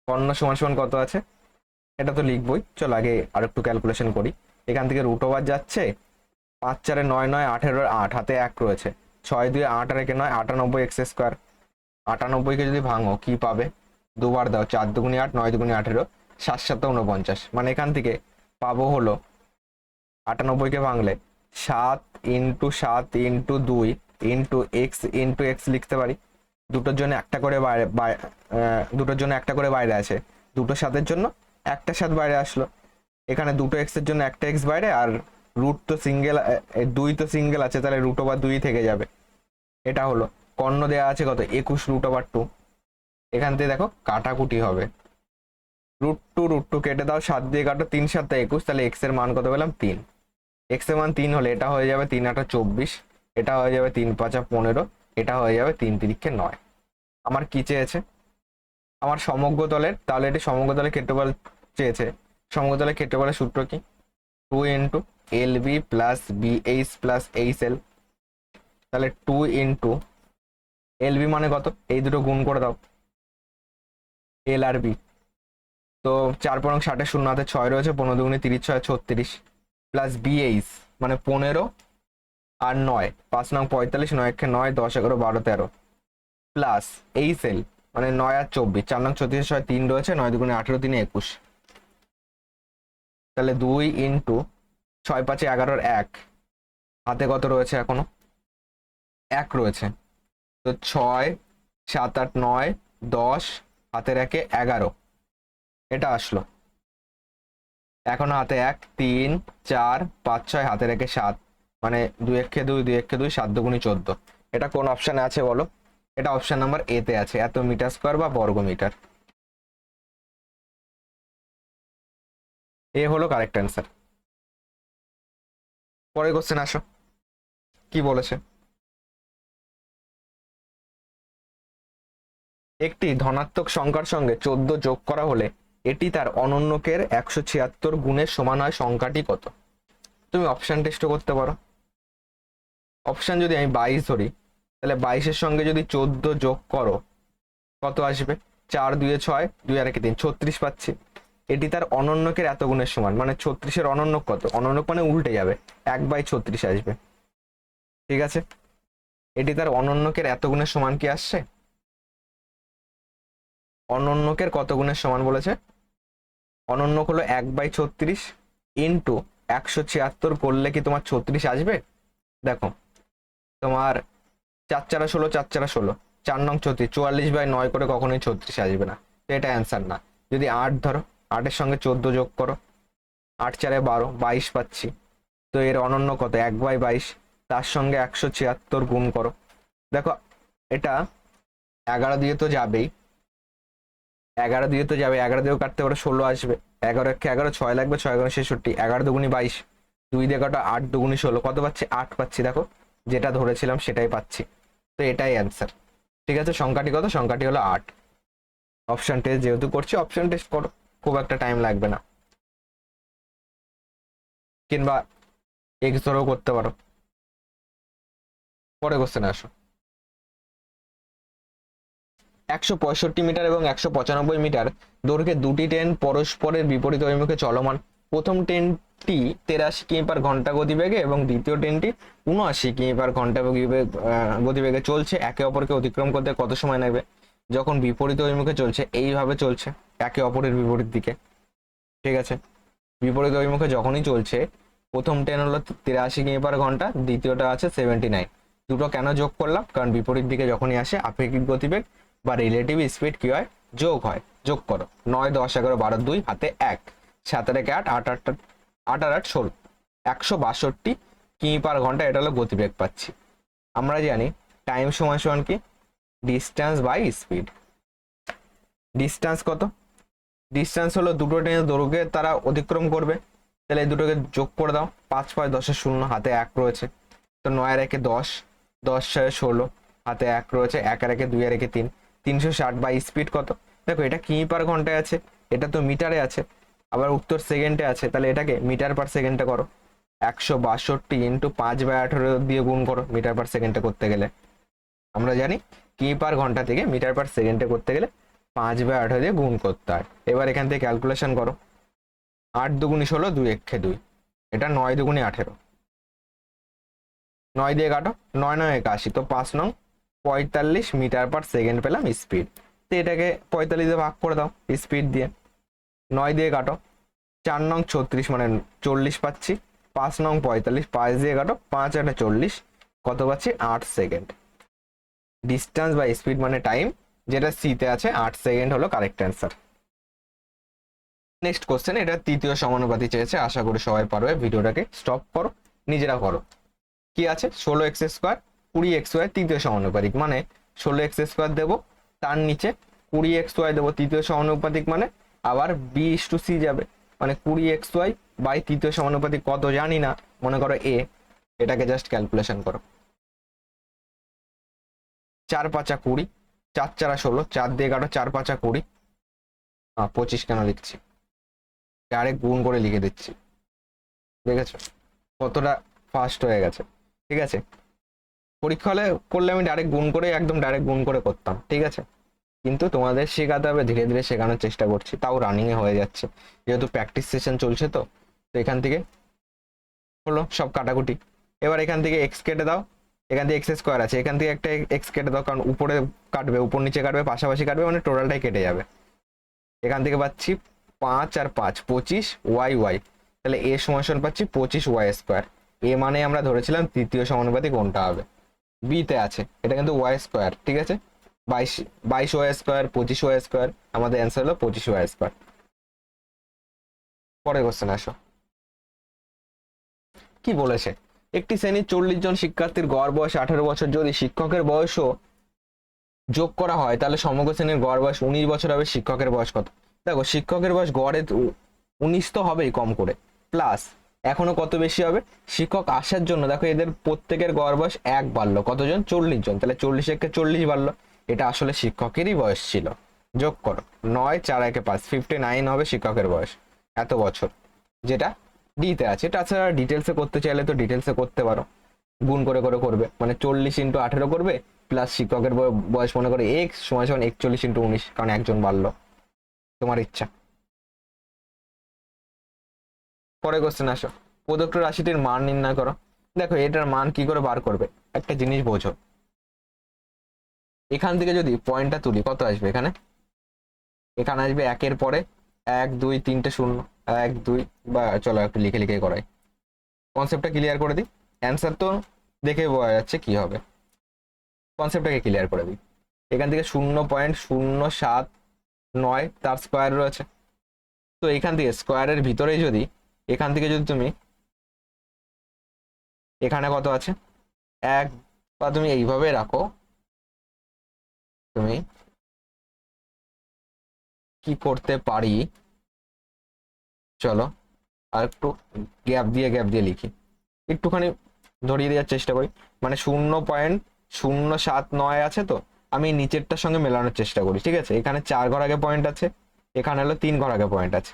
Speaker 1: কর্ণ সমান সমান কত আছে, এটা তো লিখবই, চল আগে আর একটু ক্যালকুলেশন করি। এখান থেকে √, যাচ্ছে 5 4 9 9 18, 8 হাতে 1 রয়েছে, 6 2 8 আর 1 9, 98 x², 98-কে যদি ভাঙো কি পাবে, দুবার দাও, 4 দুগুনি 8, 9 দুগুনি 18, 7 7 49, মানে এখান থেকে পাবো হলো 98-কে ভাঙলে 7 × 7 × 2 × x লিখতে পারি, দুটোর জন্য একটা করে বাইরে দুটোর জন্য একটা করে বাইরে আছে, দুটো সাতের জন্য একটা সাত বাইরে আসলো। এখানে দুটো এক্স এর জন্য একটা এক্স বাইরে, আর রুট তো সিঙ্গেল, দুই তো সিঙ্গেল আছে, তাহলে রুট ওভার 2 থেকে যাবে। এটা হলো কর্ণ দেওয়া আছে কত 21 রুট ওভার 2। এখান থেকে দেখো কাটাকুটি হবে, √2 কেটে দাও, 7 দিয়ে কাটো, 3 7 21, তাহলে এক্স এর মান কত পেলাম 3। এক্স এর মান 3 হলে এটা হয়ে যাবে 3 8 24, এটা হয়ে যাবে 3 5 15, এটা হয়ে যাবে 3 3 9। আমার কি চেয়েছে? আমার সমগ্র তলের, তাহলে এটি সমগ্র তলের ক্ষেত্রফল চেয়েছে। সমগ্র তলের ক্ষেত্রফলের সূত্র কি? 2 into L B plus B H plus H L. তাহলে 2 ইন্টু এল বি মানে কত, এই দুটো গুণ করে দাও, এল আর বি। তো 4 পনেরো 60, 0 হাতে 6 রয়েছে, 15 দুগুণে 30, 6 36, প্লাস বিএইচ মানে 15 আর 9, 5 9 45, 9 1 9, 10 11 12 13, প্লাস এইচ এল মানে 9 আর 24, 4 9 36, 6 3 রয়েছে, 9 দুগুণে 18, 3 21। তাহলে 2 ইন্টু 6 5 11 1, হাতে কত রয়েছে এখনো 1 রয়েছে, তো 6 7 8 9 10, হাতে রাখে 11, এটা আসলো। এখনো হাতে 1 3 4 5 6, হাতে রেখে 7, মানে 2 1 2 2 1 2, 7 দুগুণি 14। এটা কোন অপশানে আছে বলো? এটা অপশন নাম্বার এ তে আছে, এত মিটার স্কোয়ার বা বর্গ মিটার। এ হলো কারেক্ট অ্যান্সার। পরের কোশ্চেন আসো, কি বলেছে? একটি ধনাত্মক সংখ্যার সঙ্গে 14 যোগ করা হলে এটি তার অনন্যকের 176 গুণের সমান হয়, সংখ্যাটি কত? তুমি অপশন টেস্ট করতে পারো। অপশন যদি আমি 22 ধরি, তাহলে 22-এর সঙ্গে যদি 14 যোগ করো কত আসবে? 4 2 6, 2 আর 1 3, 36 পাচ্ছি। এটি তার অনন্যকের এত গুণের সমান, মানে 36-এর অনন্যক কত? অনন্যক মানে উল্টে যাবে, 1/36 আসবে। ঠিক আছে, এটি তার অনন্যকের এত গুণের সমান কি আসছে? অনন্যকের কত গুণের সমান বলেছে? অনন্যক হলো 1/36 ইন্টু 176, করলে কি তোমার 36 আসবে? দেখো, তোমার 4 4 16, 4 4 16, 4 নং 34, 44/9 করে কখনোই 36 আসবে না, তো এটা অ্যান্সার না। যদি 8 ধরো, 8-এর সঙ্গে 14 যোগ করো, 8 4 12, 22 পাচ্ছি। তো এর অনন্য কত? 1/22, তার সঙ্গে 176 গুণ করো। দেখো, এটা 11 দিয়ে তো যাবেই, 11 দিয়ে তো যাবে, 11 দিয়েও কাটতে পারো, 16 আসবে। 11 1 11, 6 লাগবে, 6 11 66, 11 দুগুণি 22, 2 দিয়ে কাটো, 8 দুগুণি 16, কত পাচ্ছি? 8 পাচ্ছি। দেখো, যেটা ধরেছিলাম সেটাই পাচ্ছি, তো এটাই অ্যান্সার। ঠিক আছে, সংখ্যাটি কত? সংখ্যাটি হলো 8। অপশন টেস্ট যেহেতু করছি, অপশন টেস্ট করো, খুব একটা টাইম লাগবে না, কিংবা এক্স ধরেও করতে পারো। পরে কোশ্চেন আসো। 165 মিটার এবং 195 মিটার দৈর্ঘ্যে দুটি ট্রেন পরস্পরের বিপরীত অভিমুখে চলমান। প্রথম ট্রেনটি 83 কিমি পার ঘন্টা গতিবেগে এবং দ্বিতীয় ট্রেনটি 79 কিমি পার ঘন্টা গতিবেগে চলছে। একে অপরকে অতিক্রম করতে কত সময় নেবে? যখন বিপরীত অভিমুখে চলছে, এইভাবে চলছে একে অপরের বিপরীত দিকে। ঠিক আছে, বিপরীত অভিমুখে যখনই চলছে, প্রথম ট্রেন হলো 83 কিমি পার ঘন্টা, দ্বিতীয়টা আছে 79। দুটো কেন যোগ করলাম? কারণ বিপরীত দিকে যখনই আসে আপেক্ষিক গতিবেগ বা রিলেটিভ স্পিড কি হয়? যোগ হয়। যোগ করো, 9 10 11 12, 2 হাতে 1, 7 আর 1 8, 8 8 8 আর 8 16, 162 কিমি পার ঘন্টা, এটা হলো গতিবেগ পাচ্ছি। আমরা জানি টাইম সমান সমান কি? Distance by speed. ডিস্টেন্স কত? ডিস্টেন্স হলো দুটো ট্রেনের দৈর্ঘ্যে তারা অতিক্রম করবে, তাহলে এই দুটোকে যোগ করে দাও, 5 5 10 0, হাতে 1 রয়েছে, তো 9 আর 1 10, 10 6 16, হাতে 1 রয়েছে, 1 আর 1 2 আর 1 3, 360 বাই স্পিড কত? দেখো, এটা কিমি পার ঘন্টায় আছে, এটা তো মিটারে আছে, আবার উত্তর সেকেন্ডে আছে, তাহলে এটাকে মিটার পার সেকেন্ডে করো। 162 ইন্টু 5/18 দিয়ে গুণ করো মিটার পার সেকেন্ডে করতে গেলে। আমরা জানি কিমি পার ঘন্টা থেকে মিটার পার সেকেন্ডে করতে গেলে 5/18 দিয়ে গুণ করতে হয়। এবার এখান থেকে ক্যালকুলেশন করো, 8 দুগুণি 16, 2 1 2, এটা 9 দুগুণি 18, 9 দিয়ে কাটো, 9 9 81, তো 5 নং 45 মিটার পার সেকেন্ড পেলাম স্পিড। তো এটাকে 45 দিয়ে ভাগ করে দাও স্পিড দিয়ে, 9 দিয়ে কাটো, 4 নং 36 মানে 40 পাচ্ছি, 5 নং 45, 5 দিয়ে কাটো, 5 8 40, কত পাচ্ছি? 8 সেকেন্ড। ডিস্টেন্স বা স্পিড মানে টাইম, যেটা সিতে আছে 8 সেকেন্ড হলো কারেক্ট অ্যান্সার। নেক্সট কোশ্চেন, এটা তৃতীয় সমানুপাতি চেয়েছে, আশা করি সবাই পারবে। ভিডিওটাকে স্টপ করো, নিজেরা করো। কি আছে, 16x² 20xy তৃতীয় সমানুপাতিক, মানে 16x² দেবো, তার নিচে 20xy দেবো তৃতীয় সমানুপাতিক, মানে আবার b/c যাবে, মানে 20xy বাই তৃতীয় সমানুপাতিক কত জানি না, মনে করো a, এটাকে জাস্ট ক্যালকুলেশন করো। 4 × 5 = 20, 4 × 4 = 16, 4 দিয়ে 11, 4 × 5 = 20, 25 কেন লিখছি, ডাইরেক্ট গুণ করে লিখে দিচ্ছি, দেখেছো কতটা ফাস্ট হয়ে গেছে। ঠিক আছে, পরীক্ষা হলে করলে আমি ডাইরেক্ট গুণ করে, একদম ডাইরেক্ট গুণ করে করতাম, ঠিক আছে, কিন্তু তোমাদের শেখাতে হবে, ধীরে ধীরে শেখানোর চেষ্টা করছি, তাও রানিং এ হয়ে যাচ্ছে, যেহেতু প্র্যাকটিস সেশন চলছে। তো এখান থেকে হলো সব কাটাকুটি। এবার এখান থেকে এক্স কেটে দাও, এখান থেকে x² আছে, এখান থেকে একটা এক্স কেটে দাও, কারণ উপরে কাটবে, উপর নিচে কাটবে, পাশাপাশি কাটবে, মানে টোটালটাই কেটে যাবে। এখান থেকে পাচ্ছি 5 আর 5 25 y, তাহলে a সমান পাচ্ছি 25y²। এ মানে আমরা ধরেছিলাম তৃতীয় সমানুপাতিক কোনটা হবে, বি তে আছে, এটা কিন্তু y², ঠিক আছে, 22y², 25y², আমাদের অ্যান্সার হলো 25y²। পরের কোশ্চেন আসো, কি বলেছে, একটি শ্রেণীর 40 জন শিক্ষার্থীর গড় বয়স 18 বছর, যদি শিক্ষকের বয়সও যোগ করা হয় তাহলে সমগ্র শ্রেণীর গড় বয়স 19 বছর হবে, শিক্ষকের বয়স কত? দেখো শিক্ষকের বয়স গড়ে 19 তো হবেই কম করে, প্লাস এখনো কত বেশি হবে, শিক্ষক আসার জন্য দেখো এদের প্রত্যেকের গড় বয়স 1 বাড়লো, কতজন, 40 জন, তাহলে 40 কে 40 বাড়লো, এটা আসলে শিক্ষকেরই বয়স ছিল। যোগ করো, 9 4 1 5, 59 হবে শিক্ষকের বয়স এত বছর, যেটা ডিতে আছে। তাছাড়া ডিটেলসে করতে চাইলে তো ডিটেলসে করতে পারো, গুণ করে করে করবে, মানে 40 × 18 করবে, প্লাস শিক্ষকের বয়স মনে করে x সমান 41 × 19, কারণ একজন বাড়লো, তোমার ইচ্ছা। পরে কোশ্চেন আসো, প্রদত্ত রাশিটির মান নির্ণয় করো। দেখো এটার মান কি করে বার করবে, একটা জিনিস বোঝো, এখান থেকে যদি পয়েন্টটা তুলি কত আসবে, এখানে এখানে আসবে 1 পরে 1 2 3টে 0, 1 2, বা চলো একটু লিখে লিখে করাই, কনসেপ্টটা ক্লিয়ার করে দিই, অ্যান্সার তো দেখে বোঝা যাচ্ছে কি হবে, কনসেপ্টটাকে ক্লিয়ার করে দিই। এখান থেকে 0.07৯ তার স্কোয়ার রয়েছে, তো এখান থেকে স্কোয়ারের ভিতরে যদি, এখান থেকে যদি তুমি এখানে কত আছে 1, বা তুমি এইভাবে রাখো, তুমি কি করতে পারি, চলো আর একটু গ্যাপ দিয়ে লিখি, একটুখানি ধরিয়ে দেওয়ার চেষ্টা করি, মানে 0.079 আছে, তো আমি নিচেরটার সঙ্গে মেলানোর চেষ্টা করি, ঠিক আছে, এখানে 4 ঘর আগে পয়েন্ট আছে, এখানে হলো 3 ঘর আগে পয়েন্ট আছে,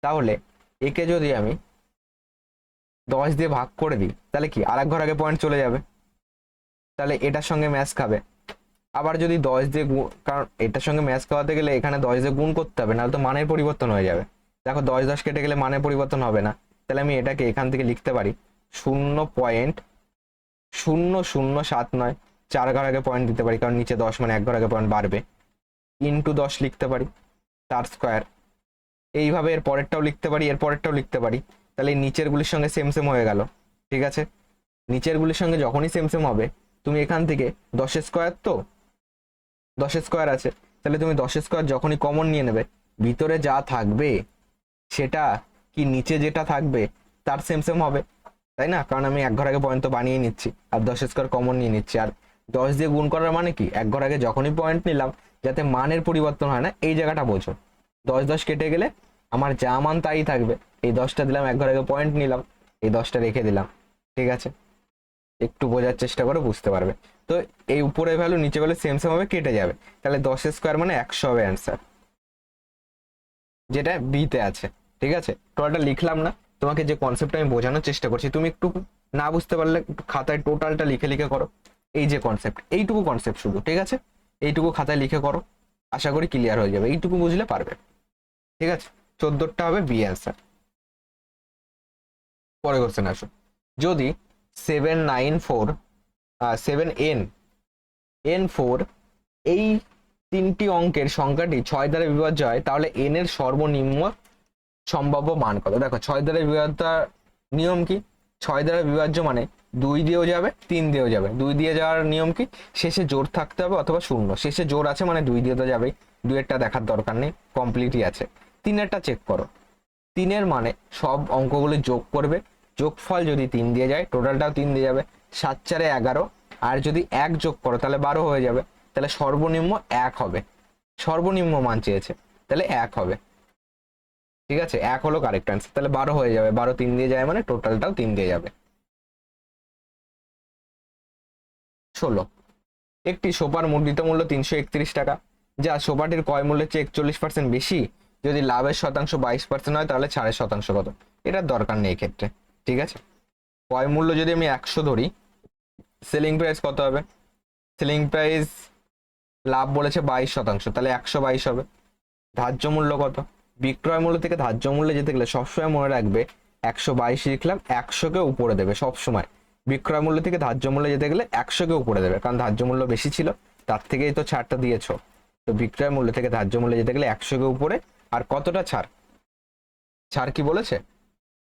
Speaker 1: তাহলে একে যদি আমি 10 দিয়ে ভাগ করে দিই তাহলে কি আর 1 ঘর আগে পয়েন্ট চলে যাবে, তাহলে এটার সঙ্গে ম্যাচ খাবে। আবার যদি 10 দিয়ে কারণ এটার সঙ্গে ম্যাচ খাওয়াতে গেলে এখানে 10 দিয়ে গুণ করতে হবে, নাহলে তো মানের পরিবর্তন হয়ে যাবে। দেখো 10 10 কেটে গেলে মানের পরিবর্তন হবে না, তাহলে আমি এটাকে এখান থেকে লিখতে পারি 0.0079, 4 ঘর আগে পয়েন্ট দিতে পারি, কারণ নিচে 10 মানে 1 ঘর আগে পয়েন্ট বাড়বে, ইন্টু 10 লিখতে পারি, তার স্কোয়ার। এইভাবে এর পরেরটাও লিখতে পারি, এর পরেরটাও লিখতে পারি, তাহলে এই নিচের গুলির সঙ্গে সেম সেম হয়ে গেল, ঠিক আছে, নিচের গুলির সঙ্গে যখনই সেম সেম হবে, তুমি এখান থেকে 10 স্কোয়ার, তো 10 স্কোয়ার আছে, তাহলে তুমি 10 স্কোয়ার যখনই কমন নিয়ে নেবে, ভিতরে যা থাকবে সেটা কি নিচে যেটা থাকবে তার সেম সেম হবে, তাই না, কারণ আমি 1 ঘর আগে পয়েন্ট তো বানিয়ে নিচ্ছি, আর 10 স্কোয়ার কমন নিয়ে নিচ্ছি, আর 10 দিয়ে গুণ করার মানে কি, 1 ঘর আগে যখনই পয়েন্ট নিলাম যাতে মানের পরিবর্তন হয় না, এই জায়গাটা বোঝো, 10 10 কেটে গেলে আমার যা মান তাই থাকবে, এই 10টা দিলাম, 1 ঘর আগে পয়েন্ট নিলাম, এই 10টা রেখে দিলাম, ঠিক আছে, একটু বোঝার চেষ্টা করে বুঝতে পারবে। তো এই উপরে ভ্যালু নিচে ভ্যালু সেম সেম হবে, কেটে যাবে, তাহলে 10 স্কোয়ার মানে 100 হবে অ্যান্সার, যেটা বিতে আছে, ঠিক আছে। টোটালটা লিখলাম না, তোমাকে যে কনসেপ্টটা আমি বোঝানোর চেষ্টা করছি, তুমি একটু না বুঝতে পারলে খাতায় টোটালটা লিখে লিখে করো, এই যে কনসেপ্ট, এইটুকু কনসেপ্ট শুধু, ঠিক আছে, এইটুকু খাতায় লিখে করো, আশা করি ক্লিয়ার হয়ে যাবে, এইটুকু বুঝলে পারবে, ঠিক আছে। 14টা হবে বি অ্যান্সার। পরে কোশ্চেন আসো, যদি 7n4 এই 3টি অঙ্কের সংখ্যাটি 6 দ্বারা বিভাজ্য হয়, তাহলে n এর সর্বনিম্ন সম্ভাব্য মান কত? দেখো 6 দ্বারা বিভাজ্যতার নিয়ম কি, 6 দ্বারা বিভাজ্য মানে 2 দিয়েও যাবে 3 দিয়েও যাবে। 2 দিয়ে যাওয়ার নিয়ম কি, শেষে জোর থাকতে হবে অথবা শূন্য। শেষে জোর আছে মানে 2 দিয়ে তো যাবেই, 2 এরটা দেখার দরকার নেই, কমপ্লিটই আছে। 3 এরটা চেক করো, 3 এর মানে সব অঙ্কগুলো যোগ করবে, যোগফল যদি 3 দিয়ে যায় টোটালটাও 3 দিয়ে যাবে, 7 4 11, আর যদি 1 যোগ করো তাহলে 12 হয়ে যাবে। তাহলে সর্বনিম্ন 1 হবে, সর্বনিম্ন মান চেয়েছে তাহলে 1 হবে। ঠিক আছে, 1 হলো কারেক্ট অ্যান্সার, তাহলে 12 হয়ে যাবে, 12 3 দিয়ে যায় মানে টোটালটাও 3 দিয়ে যাবে। 16, একটি সোফার মুদ্রিত মূল্য 331 টাকা, যা সোফাটির ক্রয় মূল্যের চেয়ে 41% বেশি। যদি লাভের শতাংশ 22% হয় তাহলে ছাড়ের শতাংশ কত? এটার দরকার নেই এক্ষেত্রে। ঠিক আছে, ক্রয় মূল্য যদি আমি 100 ধরি, সেলিং প্রাইস কত হবে? সেলিং প্রাইস লাভ বলেছে 22%, তাহলে 122 হবে। ধার্য মূল্য কত? বিক্রয় মূল্য থেকে ধার্য মূল্যে যেতে গেলে সবসময় মনে রাখবে 122 লিখলাম, 100কে উপরে দেবে সবসময়। বিক্রয় মূল্য থেকে ধার্য মূল্যে যেতে গেলে 100কে উপরে দেবে, কারণ ধার্য মূল্য বেশি ছিল, তার থেকেই তো ছাড়টা দিয়েছো। তো বিক্রয় মূল্য থেকে ধার্য মূল্যে যেতে গেলে 100কে উপরে। আর কতটা ছাড়? ছাড় কি বলেছে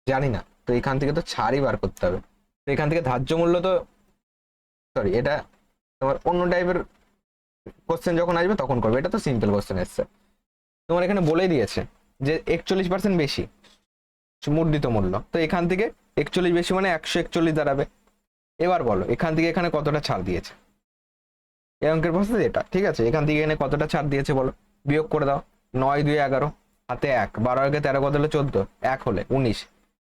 Speaker 1: জানি না, তো এখান থেকে তো ছাড়ই বার করতে হবে। তো এখান থেকে ধার্য মূল্য তো, সরি, এটা তোমার অন্য টাইপের কোশ্চেন যখন আসবে তখন করবে, এটা তো সিম্পল কোশ্চেন এসছে। তোমার এখানে বলেই দিয়েছে যে 41% বেশি মুদ্রিত মূল্য, তো এখান থেকে 41 বেশি মানে 141 দাঁড়াবে। এবার বলো এখান থেকে এখানে কতটা ছাড় দিয়েছে, এই অঙ্কের প্রসেস এটা। ঠিক আছে, এখান থেকে এখানে কতটা ছাড় দিয়েছে বলো, বিয়োগ করে দাও। 9 2 11, হাতে 1, 12 আগে 13 কত হলো 14, 1 হলে 19,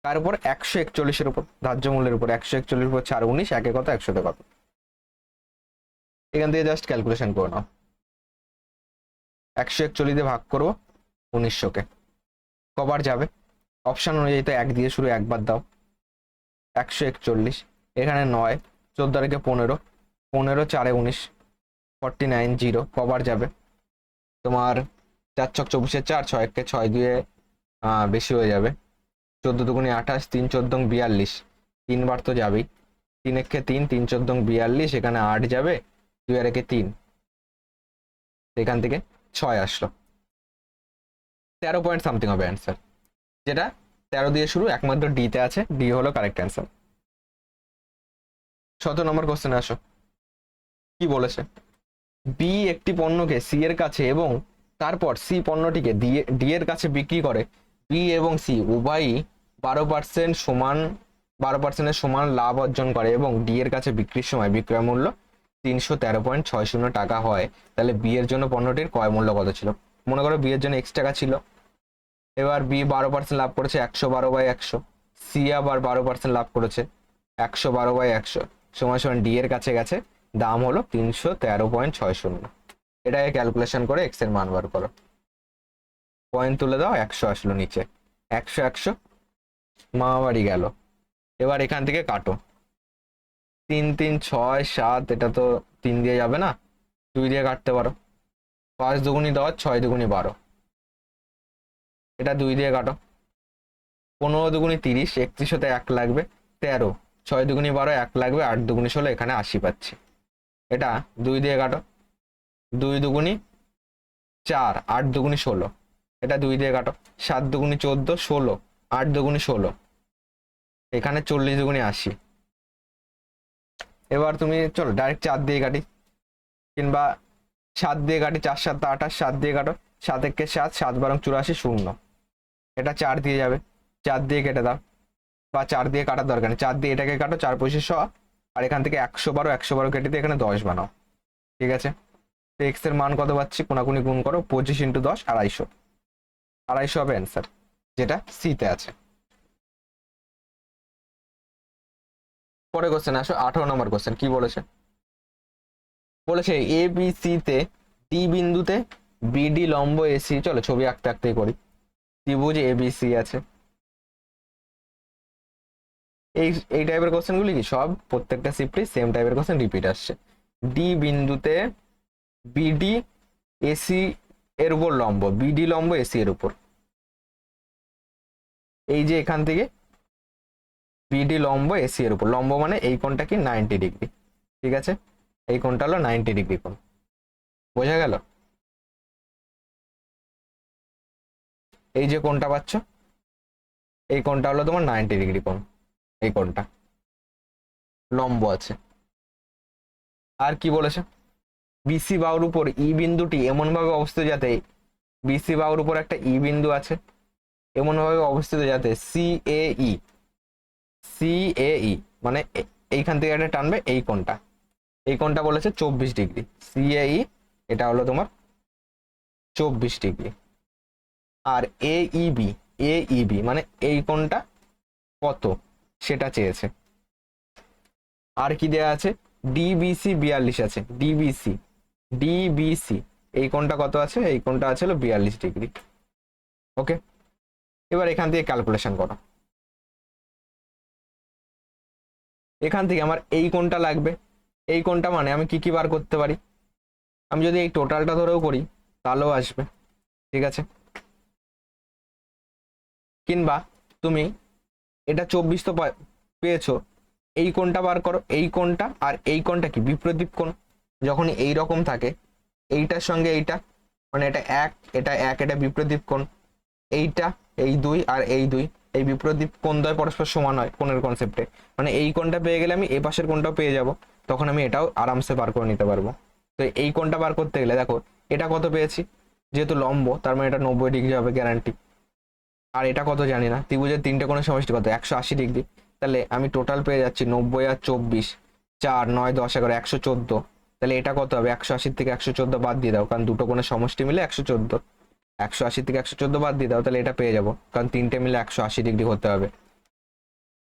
Speaker 1: তার উপর 141-এর উপর ধার্য মূল্যের উপর 141-এর উপর ছাড় 19, একে কত 100-তে কত। এখান থেকে জাস্ট ক্যালকুলেশন করে নাও, 141 দিয়ে ভাগ করবো 1900-কে, কবার যাবে? অপশন অনুযায়ী তো 1 দিয়ে শুরু, একবার দাও। 141, এখানে 9, 14 রেখে 15, 15 4 19, 49 0, কবার যাবে? তোমার 4 ছক 24, 4 6 1 6 দিয়ে বেশি হয়ে যাবে। 14 দুগুণে 28, 3 14 42, 3 বার তো যাবেই। 3 1 3, 3 14 42, এখানে 8 যাবে, 2 আর 1 3, এখান থেকে 6 আসলো। 13 পয়েন্ট সামথিং হবে অ্যান্সার, যেটা 13 দিয়ে শুরু, একমাত্র ডিতে আছে, ডি হলো কারেক্ট অ্যান্সার। 17 নম্বর কোশ্চেনে আসো, কি বলেছে? বি একটি পণ্যকে সি এর কাছে এবং তারপর সি পণ্যটিকে ডি এর কাছে বিক্রি করে। বি এবং সি উভয়ই 12% সমান, 12%-এর সমান লাভ অর্জন করে এবং ডি এর কাছে বিক্রির সময় বিক্রয় মূল্য 313.60 টাকা হয়। তাহলে বি এর জন্য পণ্যটির ক্রয় মূল্য কত ছিল? মনে করো বি এর জন্য x টাকা ছিল, এবার বি 12% লাভ করেছে 112/100, সি আবার 12% লাভ করেছে 112/100, সমান সমান ডি এর কাছে গেছে, দাম হলো 313.60। এটাকে ক্যালকুলেশন করে এক্স এর মান বার করো, পয়েন্ট তুলে দাও, 100 আসলো নিচে, 100 100 মামাবাড়ি গেল। এবার এখান থেকে কাটো, 3 3 6 7, এটা তো 3 দিয়ে যাবে না, 2 দিয়ে কাটতে পারো। 5 দুগুনি 10, 6 দুগুনি 12, এটা 2 দিয়ে কাটো। 15 দুগুনি 30, 31 হতে 1 লাগবে, 13, 6 দুগুনি 12, 1 লাগবে, 8 দুগুনি 16, এখানে 80 পাচ্ছি। এটা 2 দিয়ে কাটো, 2 দুগুনি 4, 8 দুগুনি 16, এটা 2 দিয়ে কাটো। 7 দুগুনি 14, 16, 8 দুগুনি 16, এখানে 40 দুগুনি 80। এবার তুমি চলো ডাইরেক্ট 4 দিয়ে কাটি, কিংবা 7 দিয়ে কাটি, 4 7 28, 7 দিয়ে কাটো, 7 1 7, 7 12 84 0, এটা 4 দিয়ে যাবে, 4 দিয়ে কেটে দাও, বা 4 দিয়ে কাটার দরকার নেই, 4 দিয়ে এটাকে কাটো, 4 25 100, আর এখান থেকে 112, 112 কেটে দিয়ে এখানে 10 বানাও। ঠিক আছে, তো এক্স এর মান কত পাচ্ছি, কোনাকুনি গুণ করো, 25 × 10, 250, 250 হবে অ্যান্সার, যেটা সিতে আছে। পরে কোশ্চেন আসো, 18 নম্বর কোশ্চেন, কি বলেছে? বলেছে এ বি সি তে ডি বিন্দুতে বিডি লম্ব এসি, চলো ছবি আঁকতে আঁকতেই করি। ত্রিভুজ এ বি সি আছে, এই এই টাইপের কোশ্চেন গুলি কি সব প্রত্যেকটা শিফটে সেম টাইপের কোশ্চেন রিপিট আসছে। ডি বিন্দুতে বিডি এসি এর উপর লম্ব, বিডি লম্ব এসি এর উপর, এই যে এখান থেকে বিডি লম্ব এসি এর উপর, লম্ব মানে এই কোণটা কি 90 ডিগ্রি। ঠিক আছে, এই কোণটা হলো 90 ডিগ্রি কোণ, বোঝা গেল? এই যে কোণটা পাচ্ছ, এই কোণটা হলো তোমার 90 ডিগ্রি কোণ, এই কোণটা। লম্ব আছে। আর কি বলেছে, বিসি বাহুর উপর ই বিন্দুটি এমন ভাবে অবস্থিত যাতে, বিসি বাহুর উপর একটা ই বিন্দু আছে এমন ভাবে অবস্থিত যাতে সিএই, সিএই মানে এইখান থেকে একটা টানবে এই কোণটা, এই কোণটা বলেছে 24 ডিগ্রি, সিএই এটা হলো তোমার 24 ডিগ্রি। আর এইবি, এইবি মানে এই কোণটা কত সেটা চেয়েছে। আর কি দেয়া আছে, ডিবিসি 42 আছে, ডিবিসি, ডিবিসি এই কোণটা কত আছে, এই কোণটা আছে হলো 42 ডিগ্রি। ওকে, এবার এখান থেকে ক্যালকুলেশন করো। এখান থেকে আমার এই কোণটা লাগবে, এই কোণটা মানে আমি কি কি বার করতে পারি, আমি যদি এই টোটালটা ধরেও করি তাহলেও আসবে, ঠিক আছে। কিংবা তুমি এটা 24 তো পেয়েছো, এই কোণটা বার করো, এই কোণটা আর এই কোণটা কি বিপরীত কোণ, যখন এই রকম থাকে এইটার সঙ্গে এইটা মানে এটা এক, এটা এক, এটা বিপরীত কোণ, এইটা এই দুই আর এই দুই, এই বিপরীত কোণ দ্বয় পরস্পর সমান হয় কোণের কনসেপ্টে, মানে এই কোণটা পেয়ে গেলে আমি এই পাশের কোণটাও পেয়ে যাব, তখন আমি এটাও আরামসে বার করে নিতে পারবো। তো এই কোণটা বার করতে গেলে দেখো এটা কত পেয়েছি, যেহেতু লম্ব তার মানে এটা 90 ডিগ্রি হবে গ্যারান্টি। আর এটা কত জানি না, ত্রিভুজের তিনটে কোণের সমষ্টি কত 180 ডিগ্রি, তাহলে আমি টোটাল পেয়ে যাচ্ছি 90 আর 24, 4 9 10 11 114, তাহলে এটা কত হবে 180 থেকে 114 বাদ দিয়ে দাও, কারণ দুটো কোণের সমষ্টি মিলে 114, 180 থেকে 114 বাদ দিয়ে দাও, তাহলে এটা পেয়ে যাবো, কারণ তিনটে মিলে 180 ডিগ্রি হতে হবে।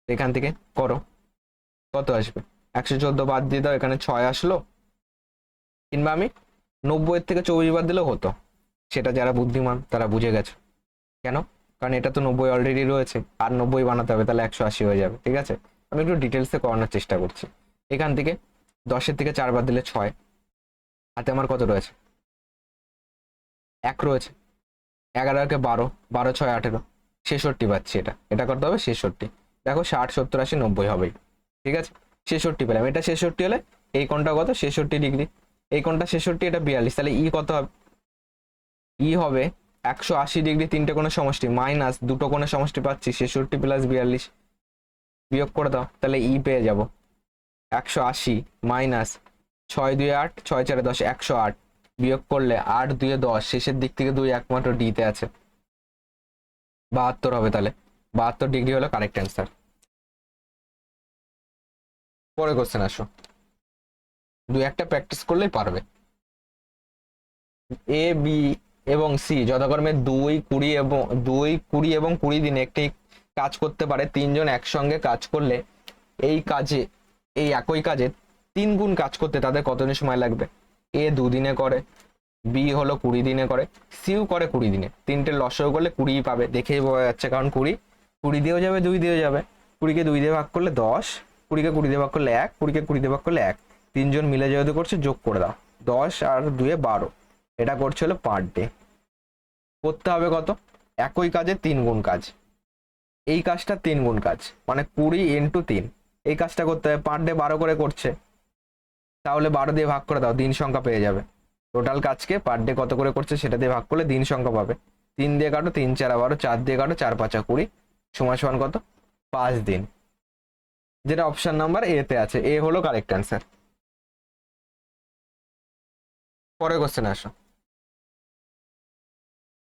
Speaker 1: এখান থেকে করো কত আসবে, 114 বাদ দিয়ে দাও, এখানে 6 আসলো, কিংবা আমি 90 থেকে 24 বাদ দিলেও হতো, সেটা যারা বুদ্ধিমান তারা বুঝে গেছে। কেন, কারণ এটা তো 90 অলরেডি রয়েছে, আর 90 বানাতে হবে, তাহলে 180 হয়ে যাবে, ঠিক আছে। আমি একটু ডিটেলসে করানোর চেষ্টা করছি। এখান থেকে 10 থেকে 4 বাদ দিলে 6, হাতে আমার কত রয়েছে 1 রয়েছে, 11 কে 12, 12 6 18, 66 পাচ্ছি, এটা এটা করতে হবে 66, দেখো 60 70 80 90 হবেই, ঠিক আছে। 66 পেলাম, এটা 66 হলে এই কোণটা কত 66 ডিগ্রি, এই কোণটা 66, এটা 42, তাহলে ই কত হবে, ই হবে 180 ডিগ্রি তিনটে কোণের সমষ্টি মাইনাস দুটো কোণের সমষ্টি পাচ্ছি 66 প্লাস 42, বিয়োগ করে দাও, তাহলে ই পেয়ে যাব 180 মাইনাস 6 2 8 6 4 10 108, বিয়োগ করলে 8 2 10, শেষের দিক থেকে 2 একমাত্র ডিতে আছে, 72 হবে, তাহলে 72 ডিগ্রি হলো কারেক্ট অ্যান্সার। পরে কোশ্চেন আসো, দুই একটা প্র্যাকটিস করলেই পারবে। এ বি এবং সি যথাক্রমে 2 20 এবং 2 20 এবং 20 দিনে একটি কাজ করতে পারে, তিনজন একসঙ্গে কাজ করলে এই কাজে, এই একই কাজে 3 গুণ কাজ করতে তাদের কতদিন সময় লাগবে। এ 2 দিনে করে, বি হলো 20 দিনে করে, সিও করে 20 দিনে, তিনটে লসও করলে 20 পাবে, দেখেই বোঝা যাচ্ছে, কারণ 20 দিয়েও যাবে 2 দিয়েও যাবে, 20কে 2 দিয়ে ভাগ করলে 10, 20কে 20 দিয়ে ভাগ করলে 1, 20কে 20 দিয়ে ভাগ করলে 1, তিনজন মিলে যেহেতু করছে যোগ করে দাও, 10 আর 2 12, এটা করছে হলো পার ডে। করতে হবে কত, একই কাজে 3 গুণ কাজ, এই কাজটা 3 গুণ কাজ মানে 20 ইন্টু 3, এই কাজটা করতে হবে, পার ডে 12 করে করছে, তাহলে 12 দিয়ে ভাগ করে দাও, দিন সংখ্যা পেয়ে যাবে, টোটাল কাজকে পার ডে কত করে করছে সেটা দিয়ে ভাগ করলে দিন সংখ্যা পাবে, 3 দিয়ে কাটো 3 4 12, 4 দিয়ে কাটো 4 5 20, সমান সমান কত 5 দিন, যেটা অপশন নাম্বার এ তে আছে, এ হলো কারেক্ট অ্যান্সার। পরের কোশ্চেন আসো,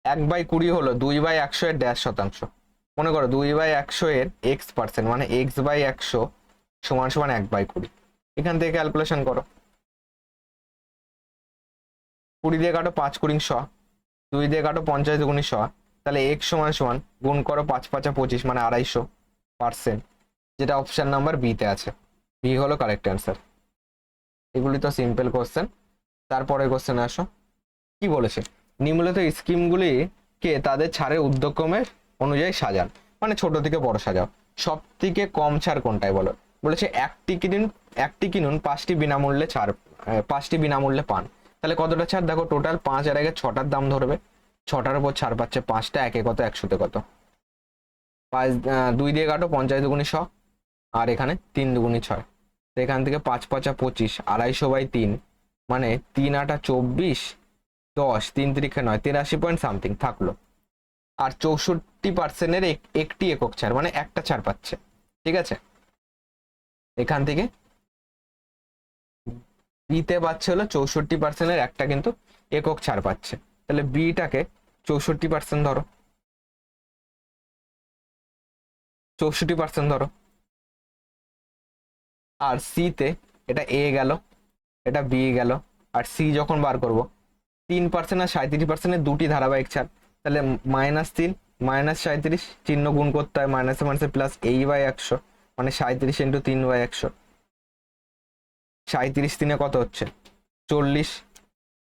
Speaker 1: 1/20 হলো 2/100 এর ড্যাশ শতাংশ, মনে করো 2/100 এর x% মানে x/100 সমান সমান 1/20, এখান থেকে ক্যালকুলেশন করো, 20 দিয়ে কাটো 5 কুড়ি 100, 2 দিয়ে কাটো 50 দুগুণি 100, তাহলে x সমান সমান গুণ করো 5 5 25 মানে 250%, যেটা অপশন নাম্বার বি তে আছে, বি হলো কারেক্ট অ্যান্সার। এগুলি তো সিম্পল কোশ্চেন। তারপরে কোশ্চেন আসো, কি বলেছে, নিম্নলিখিত স্কিমগুলিকে তাদের ছাড়ের উদ্যমক্রমের অনুযায়ী সাজান, মানে ছোট থেকে বড় সাজাও, সব থেকে কম ছাড় কোনটাই বলো, বলেছে একটি কিনুন 5টি বিনামূল্যে ছাড়, 5টি বিনামূল্যে পান, তাহলে কতটা ছাড় দেখো, টোটাল 5 এর আগে 6টার দাম ধরবে, 6টার উপর ছাড় পাচ্ছে 5টা, একে কত 100তে কত 5, 2 দিয়ে কাটো 50 দুগুণি 100, আর এখানে 3 দুগুণি 6, তো এখান থেকে 5 5 25, 250/3 মানে 3 8 24, 10 3 3 9 83 পয়েন্ট সামথিং থাকলো, আর 64% একটি একক ছাড় মানে একটা ছাড় পাচ্ছে, ঠিক আছে। এখান থেকে বিতে পাচ্ছে হলো 64%-এর একটা কিন্তু একক ছাড় পাচ্ছে, তাহলে বিটাকে 64% ধরো, 64% ধরো। আর সিতে এটা এ গেল, এটা বি গেল, আর সি যখন বার করব 3% আর 37%-এর দুটি ধারাবাহিক ছাড়, তাহলে -3 -37 চিহ্ন গুণ করতে হয়, মাইনাসে মাইনাসে প্লাস এই/100, মানে 37 × 3/100, 37 কত হচ্ছে 40।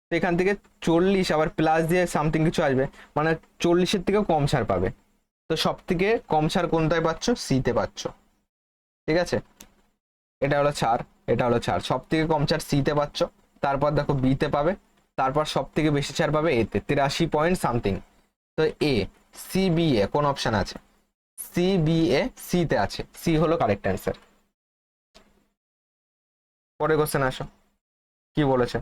Speaker 1: তো এখান থেকে 40 আবার প্লাস দিয়ে সামথিং কিছু আসবে, মানে 40-এর থেকেও কম ছাড় পাবে। তো সব থেকে কম ছাড় কোনটায় পাচ্ছ, সিতে পাচ্ছ, ঠিক আছে। এটা হলো ছাড়, এটা হলো ছাড়, সব থেকে কম ছাড় সিতে পাচ্ছ, তারপর দেখো বিতে পাবে, তারপর সব থেকে বেশি ছাড় পাবে এতে 83 পয়েন্ট সামথিং। তো এ সি বি এ কোন অপশন আছে, সি বি এ সিতে আছে, সি হলো কারেক্ট অ্যান্সার। পরে কোশ্চেন আসো, কি বলেছে।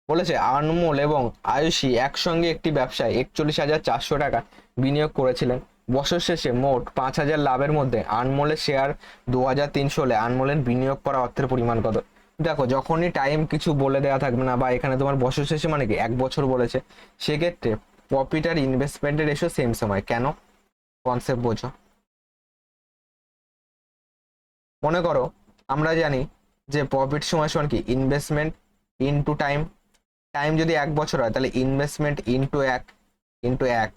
Speaker 1: বলেছে আনমোল এবং আয়ুষী একসঙ্গে একটি ব্যবসায় 41,400 টাকা বিনিয়োগ করেছিলেন। বছর শেষে মোট 5,000 লাভের মধ্যে আনমোলের শেয়ার 2,300 হলে আনমোলের বিনিয়োগ করা অর্থের পরিমাণ কত। দেখো যখনই টাইম কিছু বলে দেওয়া থাকবে না, বা এখানে তোমার বছর শেষে মানে কি 1 বছর বলেছে, সেক্ষেত্রে প্রফিট আর ইনভেস্টমেন্টের রেশিও সেম সময়, কেন কনসেপ্ট বোঝো। মনে করো আমরা জানি যে প্রফিট সময় সমান কি ইনভেস্টমেন্ট ইনটু টাইম, টাইম যদি 1 বছর হয় তাহলে ইনভেস্টমেন্ট ইনটু 1।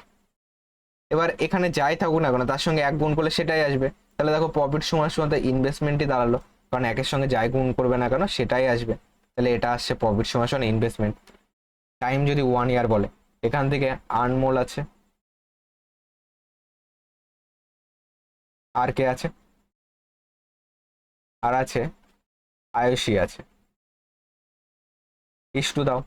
Speaker 1: এবার এখানে যাই থাকুক না কেন তার সঙ্গে 1 গুণ করলে সেটাই আসবে, তাহলে দেখো প্রফিট সময় সময় ইনভেস্টমেন্টই দাঁড়ালো, কারণ একের সঙ্গে যাই গুণ করবে না কেন সেটাই আসবে, তাহলে এটা আসছে প্রফিট সময় সময় ইনভেস্টমেন্ট। টাইম যদি 1 ইয়ার বলে, এখান থেকে আনমোল আছে, আর কে আছে, আর আছে আয়ুষী আছে, ইস্টু দাও।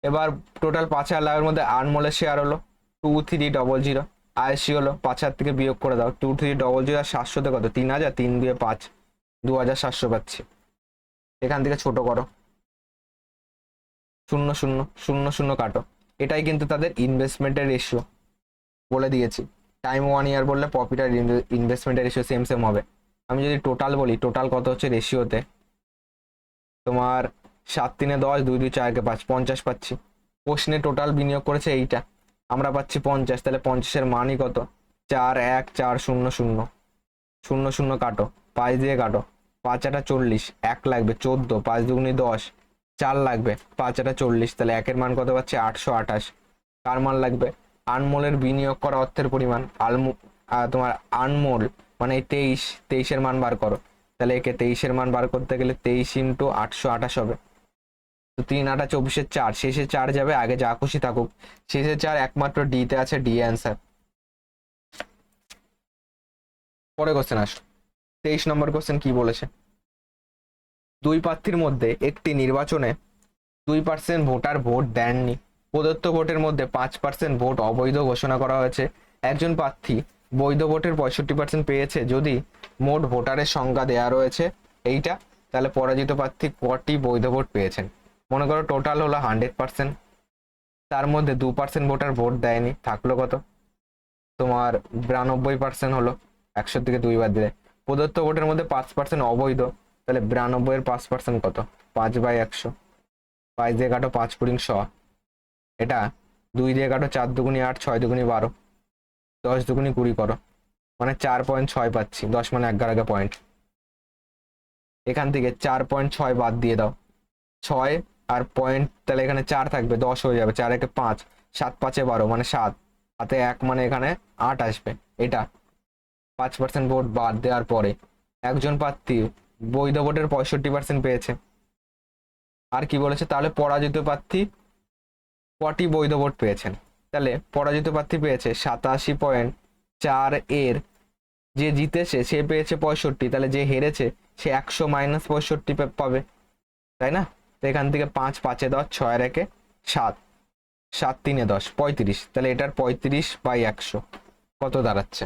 Speaker 1: এবার টোটাল 5,000 লাভের মধ্যে আনমোলের শেয়ার হলো 2300, আয়ুষী হলো 5,000 থেকে বিয়োগ করে দাও 2300 আর 700তে কত 3,000, 3 দিয়ে 5, 2,700 পাচ্ছি। এখান থেকে ছোট করো, 0 0 0 0 কাটো, এটাই কিন্তু তাদের ইনভেস্টমেন্টের রেশিও বলে দিয়েছি। টাইম 1 ইয়ার বললে প্রফিট আর ইনভেস্টমেন্টের রেশিও সেম সেম হবে। আমি যদি টোটাল বলি, টোটাল কত হচ্ছে রেশিওতে, তোমার 7 3 10, 2 2 4 5, 50 পাচ্ছি। প্রশ্নে টোটাল বিনিয়োগ করেছে এইটা, আমরা পাচ্ছি 50, তাহলে 50-এর মানই কত 4 1 4 0 0 0 0 কাটো, 5 দিয়ে কাটো, 5 8 40, 1 লাগবে 14, 5 দুগুনি 10, 4 লাগবে, 5 8 40, তাহলে 1-এর মান কত পাচ্ছি 828। কার মান লাগবে, আনমোলের বিনিয়োগ করা অর্থের পরিমাণ, তোমার আনমোল মানে 23-এর মান বার করো, তাহলে একে 23-এর মান বার করতে গেলে 23 × 828 হবে। তো 3 8 24-এর 4, শেষে 4 যাবে, আগে যা খুশি থাকুক, শেষে 4 একমাত্র ডিতে আছে, ডি অ্যান্সার। পরে কোশ্চেন আসো, 23 নম্বর কোশ্চেন কি বলেছে। দুই প্রার্থীর মধ্যে একটি নির্বাচনে 2% ভোটার ভোট দেননি, প্রদত্ত ভোটের মধ্যে 5% ভোট অবৈধ ঘোষণা করা হয়েছে। একজন প্রার্থী বৈধ ভোটের 65% পেয়েছে, যদি মোট ভোটারের সংখ্যা দেয়া রয়েছে এইটা, তাহলে পরাজিত প্রার্থী কটি বৈধ ভোট পেয়েছেন। মনে করো টোটাল হলো 100%, তার মধ্যে 2% ভোটার ভোট দেয়নি, থাকলো কত তোমার 92% হলো, 100 থেকে 2 বাদ দিলে। প্রদত্ত ভোটের মধ্যে 5% অবৈধ, তাহলে 92-এর 5% কত 5/100, 5 দিয়ে কাটো, 5 পুরিং 100, এটা 2 দিয়ে কাটো, 4 দুগুনি 8, 6 দুগুনি 12, 10 দুগুনি 20 করো, মানে 4.6 পাচ্ছি, 10 মানে 11 আগে পয়েন্ট। এখান থেকে 4.6 বাদ দিয়ে দাও, 6 আর পয়েন্ট, তাহলে এখানে 4 থাকবে, 10 হয়ে যাবে, 4 1 5, 7 5 12, মানে 7, হাতে 1 মানে এখানে 8 আসবে। এটা 5% ভোট বাদ দেওয়ার পরে একজন প্রার্থী বৈধ ভোটের 65% পেয়েছে। আর কি বলেছে, তাহলে পরাজিত প্রার্থী কটি বৈধ ভোট পেয়েছেন, তাহলে পরাজিত প্রার্থী পেয়েছে 87.4, এর যে জিতেছে সে পেয়েছে 65, তাহলে যে হেরেছে সে 100 - 65 পাবে, তাই না। তো এখান থেকে 5 5 10, 6 1 7, 7 3 10, 35, তাহলে এটার 35/100 কত দাঁড়াচ্ছে।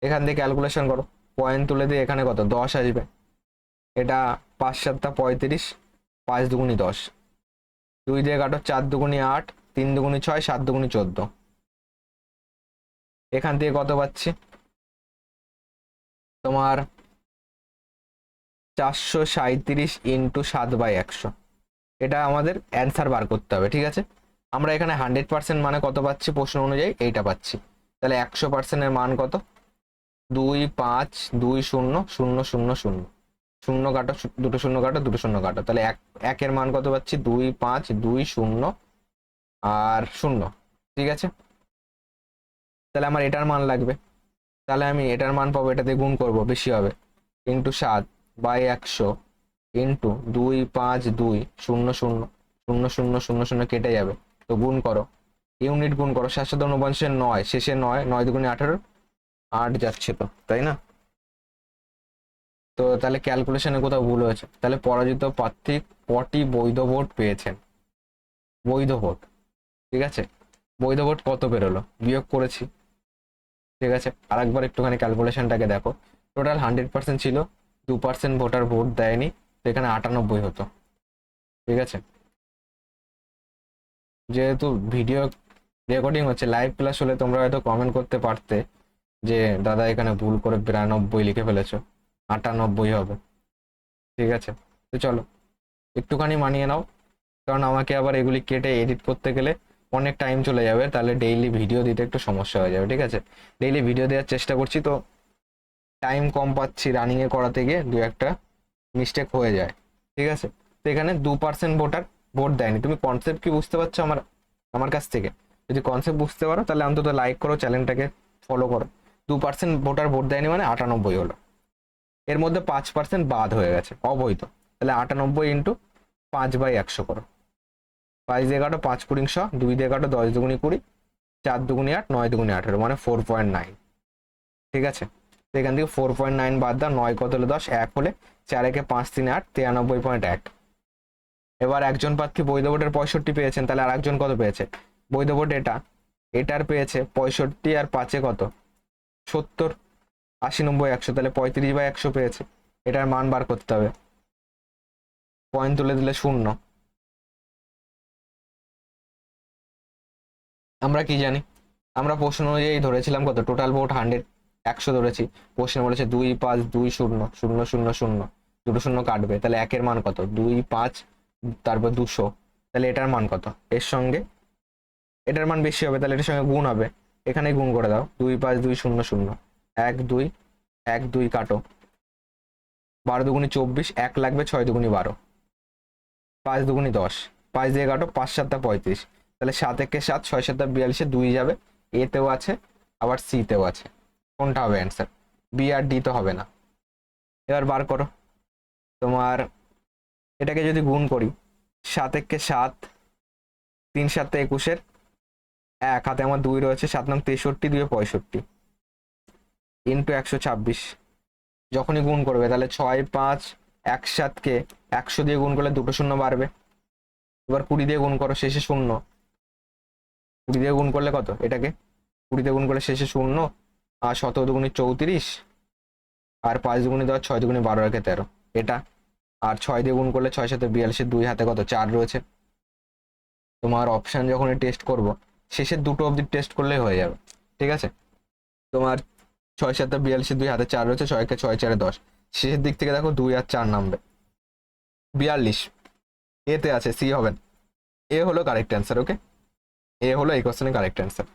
Speaker 1: এখান থেকে ক্যালকুলেশন করো, পয়েন্ট তুলে দিয়ে এখানে কত 10 আসবে, এটা 5 7 35, 5 দুগুনি 10, 2 দিয়ে কাটো, 4 দুগুনি 8, 3 দুগুনি 6, 7 দুগুনি 14, এখান থেকে কত পাচ্ছি তোমার 437 ইন্টু 7/100, এটা আমাদের অ্যান্সার বার করতে হবে। ঠিক আছে, আমরা এখানে 100% মানে কত পাচ্ছি প্রশ্ন অনুযায়ী এইটা পাচ্ছি। তাহলে 100%-এর মান কত? 2 5 2 0 0 0 0, শূন্য কাটো, দুটো শূন্য কাটো, দুটো শূন্য কাটো, তাহলে একের মান কত পাচ্ছি? 2 5 2 0 আর 0। ঠিক আছে, তাহলে আমার এটার মান লাগবে, তাহলে আমি এটার মান পাবো, এটাতে গুণ করব, বেশি হবে, ইন্টু 7/100 ইন্টু 2 5 2 0 0 0 0 0 0 কেটে যাবে, তো গুণ করো, ইউনিট গুণ করো, 7 7 49 9, শেষে 9, 9 দুগুণে 18, 8 যাচ্ছে তো, তাই না? তো তাহলে ক্যালকুলেশনে কোথাও ভুল হয়েছে। তাহলে পরাজিত প্রার্থী কটি বৈধ ভোট পেয়েছেন? বৈধ ভোট, ঠিক আছে, বৈধ ভোট কত বেরোলো, বিয়োগ করেছি। ঠিক আছে, আরেকবার একটুখানি ক্যালকুলেশনটাকে দেখো। টোটাল 100% ছিল, 2% ভোটার ভোট দেয়নি, তো এখানে 98 হতো। ঠিক আছে, যেহেতু ভিডিও রেকর্ডিং হচ্ছে, লাইভ ক্লাস হলে তোমরা হয়তো কমেন্ট করতে পারতে যে দাদা এখানে ভুল করে 92 লিখে ফেলেছো, 98 হবে। ঠিক আছে, তো চলো একটুখানি মানিয়ে নাও, কারণ আমাকে আবার এগুলি কেটে এডিট করতে গেলে অনেক টাইম চলে যাবে, তাহলে ডেইলি ভিডিও দিতে একটু সমস্যা হয়ে যাবে। ঠিক আছে, ডেইলি ভিডিও দেওয়ার চেষ্টা করছি, তো টাইম কম পাচ্ছি, রানিংয়ে করাতে গিয়ে দু একটা মিস্টেক হয়ে যায়। ঠিক আছে, তো এখানে 2% ভোটার ভোট দেয়নি। তুমি কনসেপ্ট কি বুঝতে পারছো আমার আমার কাছ থেকে? যদি কনসেপ্ট বুঝতে পারো তাহলে অন্তত লাইক করো, চ্যানেলটাকে ফলো করো। 2% ভোটার ভোট দেয়নি মানে 98 হলো, এর মধ্যে 5% বাদ হয়ে গেছে, অবৈধ। তাহলে 98 ইন্টু 5/100 করো, 5 দিয়ে কাটো, 5 কুড়ি 100, 2 দিয়ে কাটো, 10 দুগুনি 20, 4 দুগুনি 8, 9 দুগুনি 18, মানে 4.9। ঠিক আছে, তো এখান থেকে 4.9 বাদ দাও, 9 কত হলো 10, 1 হলে 4 একে 5 3 8, 93.1। এবার একজন প্রার্থী বৈধ ভোটের 65 পেয়েছেন, তাহলে আর একজন কত পেয়েছে? বৈধ ভোট এটার পেয়েছে 65, আর 5-এ কত? 70, 80 90 100, তাহলে 35/100 পেয়েছে। এটার মান বার করতে হবে, পয়েন্ট তুলে দিলে 0। আমরা কি জানি? আমরা প্রশ্ন অনুযায়ী ধরেছিলাম কত? টোটাল ভোট 100 ধরেছি, প্রশ্ন বলেছে 2 5 2 0 0 0 0, দুটো শূন্য কাটবে, তাহলে একের মান কত? 2 5, তারপর 200, তাহলে এটার মান কত? এর সঙ্গে এটার মান বেশি হবে, তাহলে এটার সঙ্গে গুণ হবে, এখানে গুণ করে দাও, 2 5 2 0 0, 1 2 1 2 কাটো, 12 দুগুনি 24, 1 লাগবে, 6 দুগুনি 12, 5 দুগুনি 10, 5 দিয়ে কাটো, 5 7 35, তাহলে 7 একে 7, 6 7 42, 2 যাবে, এতেও আছে আবার সিতেও আছে, কোনটা হবে অ্যান্সার? বি আর ডি তো হবে না। এবার বার করো, তোমার এটাকে যদি গুণ করি, 7 একে 7, 3 7 21, এক হাতে আমার 2 রয়েছে, 7 9 63, 2 65, ইন্টু 126। যখনই গুণ করবে তাহলে 6 5 1 7-কে 100 দিয়ে গুণ করলে দুটো শূন্য বাড়বে। এবার 20 দিয়ে গুণ করো, শেষে 0, 20 দিয়ে গুণ করলে কত? এটাকে 20 দিয়ে গুণ করলে শেষে 0, আর 17 দুগুনি 34, আর 5 দুগুনি 10, 6 দুগুনি 12, রেখে 13, এটা। আর 6 দিয়ে গুণ করলে 6 7 42, 2 হাতে কত? 4 রয়েছে। তোমার অপশন যখন টেস্ট করব, শেষের দুটো অবধি টেস্ট করলেই হয়ে যাবে। ঠিক আছে, তোমার 6 7 42, 2 হাতে 4 রয়েছে, 6 কে 6 4 10, শেষের দিক থেকে দেখো 2 আর 4 নামবে, 42 এতে আছে, সি হবে না। এ হলো কারেক্ট অ্যান্সার। ওকে, এ হলো এই কোশ্চেনের কারেক্ট অ্যান্সার।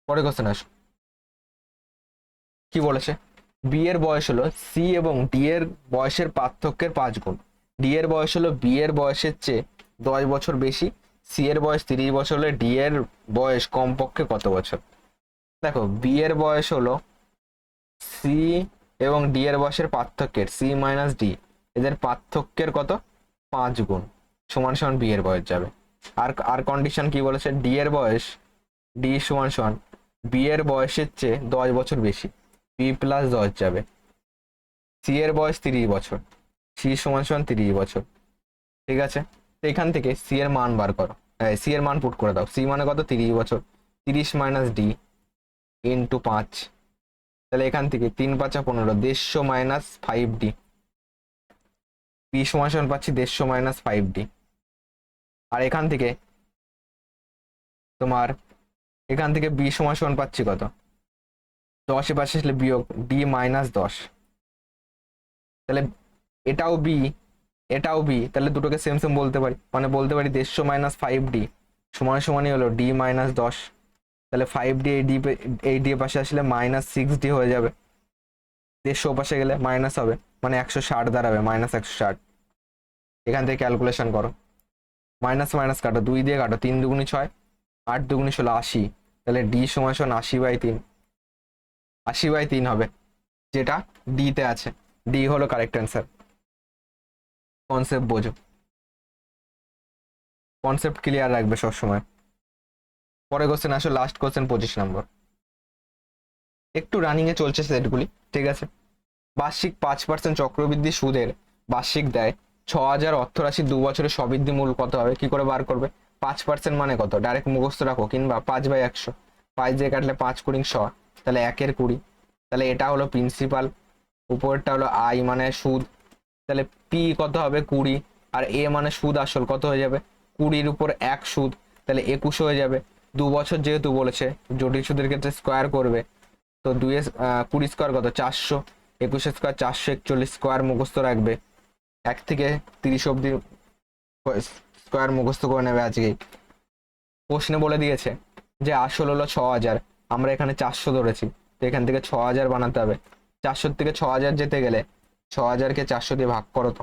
Speaker 1: পরে কোশ্চেন আসো, কি বলেছে? বি এর বয়স হলো সি এবং ডি এর বয়সের পার্থক্যের 5 গুণ। ডি এর বয়স হলো বি এর বয়সের চেয়ে 10 বছর বেশি, সি এর বয়স 30 বছর হলে ডি এর বয়স কমপক্ষে কত বছর? দেখো, বি এর বয়স হলো সি এবং ডি এর বয়সের পার্থক্যের, সি মাইনাস ডি, এদের পার্থক্যের কত? 5 গুণ, সমান সমান বি এর বয়স যাবে। আর আর কন্ডিশন কি বলেছে? ডি এর বয়স, ডি সমান সমান বি এর বয়সের চেয়ে 10 বছর বেশি, বি প্লাস 10 যাবে। সি এর বয়স 30 বছর, সি সমান সমান 30 বছর। ঠিক আছে, তো এখান থেকে সি এর মান বার করো, সি এর মান পুট করে দাও। সি মানে কত? 30 বছর, 30 মাইনাস ডি ইন্টু 5, তাহলে এখান থেকে 3 5 15, 150 মাইনাস 5D, বি সমান সমান পাচ্ছি 150 মাইনাস 5D। আর এখান থেকে তোমার, এখান থেকে বি সমান সমান পাচ্ছি কত? 10 পাশে আসলে বিয়োগ ডি মাইনাস 10, তাহলে এটাও বি এটাও বি, তাহলে দুটোকে সেম সেম বলতে পারি, মানে বলতে পারি 150 মাইনাস 5d সমানই হলো ডি মাইনাস 10। তাহলে 5d এই ডি পাশে আসলে -6d হয়ে যাবে, 150 পাশে গেলে মাইনাস হবে, মানে 160 দাঁড়াবে, -160। এখান থেকে ক্যালকুলেশন করো, মাইনাস মাইনাস কাটো, 2 দিয়ে কাটো, 3 দুগুনি 6, 8 দুগুনি 16, 80। তাহলে ডি সমান 80/3, 80/3 হবে, যেটা ডি তে আছে। ডি হলো কারেক্ট অ্যান্সার। কনসেপ্ট বোঝো, কনসেপ্ট ক্লিয়ার রাখবে সবসময়। পরে কোশ্চেন আসো, লাস্ট কোশ্চেন 25 নম্বর। একটু রানিং এ চলছে সেটগুলি, ঠিক আছে। বার্ষিক 5% চক্রবৃদ্ধি সুদের বার্ষিক দেয় 6000 অর্থরাশি 2 বছরের সবৃদ্ধি মূল কত হবে? কি করে বার করবে? 5% মানে কত? ডাইরেক্ট মুখস্থ রাখো, কিংবা 5/100, 5 দিয়ে কাটলে 5 কুড়ি 100, তাহলে 1 এর 20। তাহলে এটা হলো প্রিন্সিপাল, উপরেরটা হলো আই মানে সুদ, তাহলে পি কত হবে? 20, আর এ মানে সুদ আসল, কত হয়ে যাবে? 20-র উপর 1 সুদ, তাহলে 21 হয়ে যাবে। 2 বছর যেহেতু বলেছে, জটিল সুদের ক্ষেত্রে স্কোয়ার করবে, তো 20 স্কোয়ার কত? 400, 21 স্কোয়ার 441 স্কোয়ার মুখস্থ রাখবে, 1 থেকে 30 অব্দি স্কোয়ার মুখস্থ করে নেবে আজকেই। প্রশ্নে বলে দিয়েছে যে আসল হলো 6000, আমরা এখানে 400 ধরেছি, তো এখান থেকে 6000 বানাতে হবে। 400 থেকে 6000 যেতে গেলে 6000-কে 400 দিয়ে ভাগ করো, তো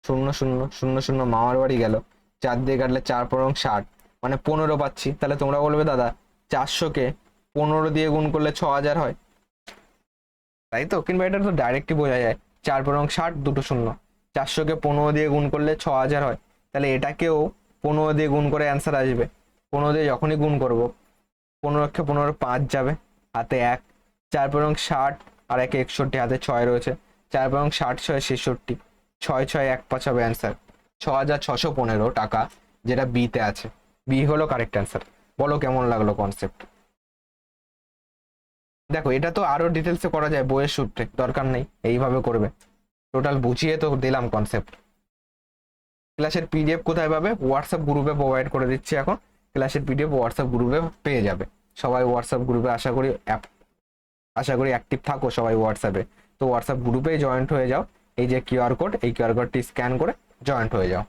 Speaker 1: 0 0 0 0 মামার বাড়ি গেল, 4 দিয়ে কাটলে 4×60, মানে 15 পাচ্ছি। তাহলে তোমরা বলবে দাদা 400-কে 15 দিয়ে গুণ করলে 6000 হয়, তাই তো? কিংবা এটা তো ডাইরেক্টই বোঝা যায়, 4×60 দুটো শূন্য, 400-কে 15 দিয়ে গুণ করলে 6000 হয়, তাহলে এটাকেও 15 দিয়ে গুণ করে অ্যান্সার আসবে। 15 দিয়ে যখনই গুণ করব, 15-কে 15 5 যাবে, হাতে 1, 4×60 আর 1 61, হাতে 6 রয়েছে, 4×60 6 66, 6 6 1 5 হবে অ্যান্সার 6615 টাকা, যেটা বি তে আছে। বি হলো কারেক্ট অ্যান্সার। বলো কেমন লাগলো কনসেপ্ট? দেখো, এটা তো আরো ডিটেলসে করা যায় বইয়ের সূত্রে, দরকার নেই, এইভাবে করবে। টোটাল বুঝিয়ে তো দিলাম কনসেপ্ট। ক্লাসের পিডিএফ কোথায় পাবে? হোয়াটসঅ্যাপ গ্রুপে প্রোভাইড করে দিচ্ছি এখন। ক্লাসের পিডিএফ হোয়াটসঅ্যাপ গ্রুপে পেয়ে যাবে সবাই। হোয়াটসঅ্যাপ গ্রুপে আশা করি অ্যাক্টিভ থাকো সবাই হোয়াটসঅ্যাপে। তো হোয়াটসঅ্যাপ গ্রুপেই জয়েন্ট হয়ে যাও, এই যে কিউআর কোড, এই কিউআর কোডটি স্ক্যান করে জয়েন্ট হয়ে যাও।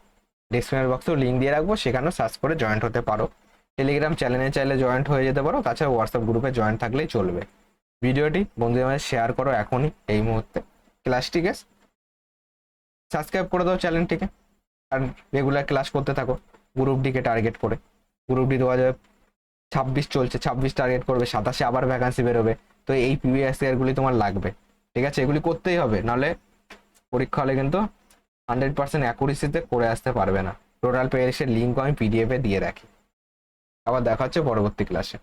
Speaker 1: ডিসক্রিপশন বক্সেও লিঙ্ক দিয়ে রাখবো, সেখানেও সার্চ করে জয়েন্ট হতে পারো। টেলিগ্রাম চ্যানেলে চাইলে জয়েন্ট হয়ে যেতে পারো, তাছাড়া হোয়াটসঅ্যাপ গ্রুপে জয়েন্ট থাকলেই চলবে। ভিডিওটি বন্ধুদের মাঝে শেয়ার করো এখনই, এই মুহূর্তে। ক্লাসটিকে সাবস্ক্রাইব করে দাও চ্যানেলটিকে, আর রেগুলার ক্লাস করতে থাকো গ্রুপটিকে টার্গেট করে। গ্রুপটি 2026 চলছে, 26 টার্গেট করবে, 27-এ আবার ভ্যাকান্সি বেরোবে। তো এই প্রিভিয়াস ইয়ারগুলি তোমার লাগবে, ঠিক আছে? এগুলি করতেই হবে, নাহলে পরীক্ষা হলে কিন্তু 100% অ্যাকুরেসিতে করে আসতে পারবে না। টোটাল পেজের লিঙ্ক আমি পিডিএফে দিয়ে রাখি। আবার দেখা হচ্ছে পরবর্তী ক্লাসে।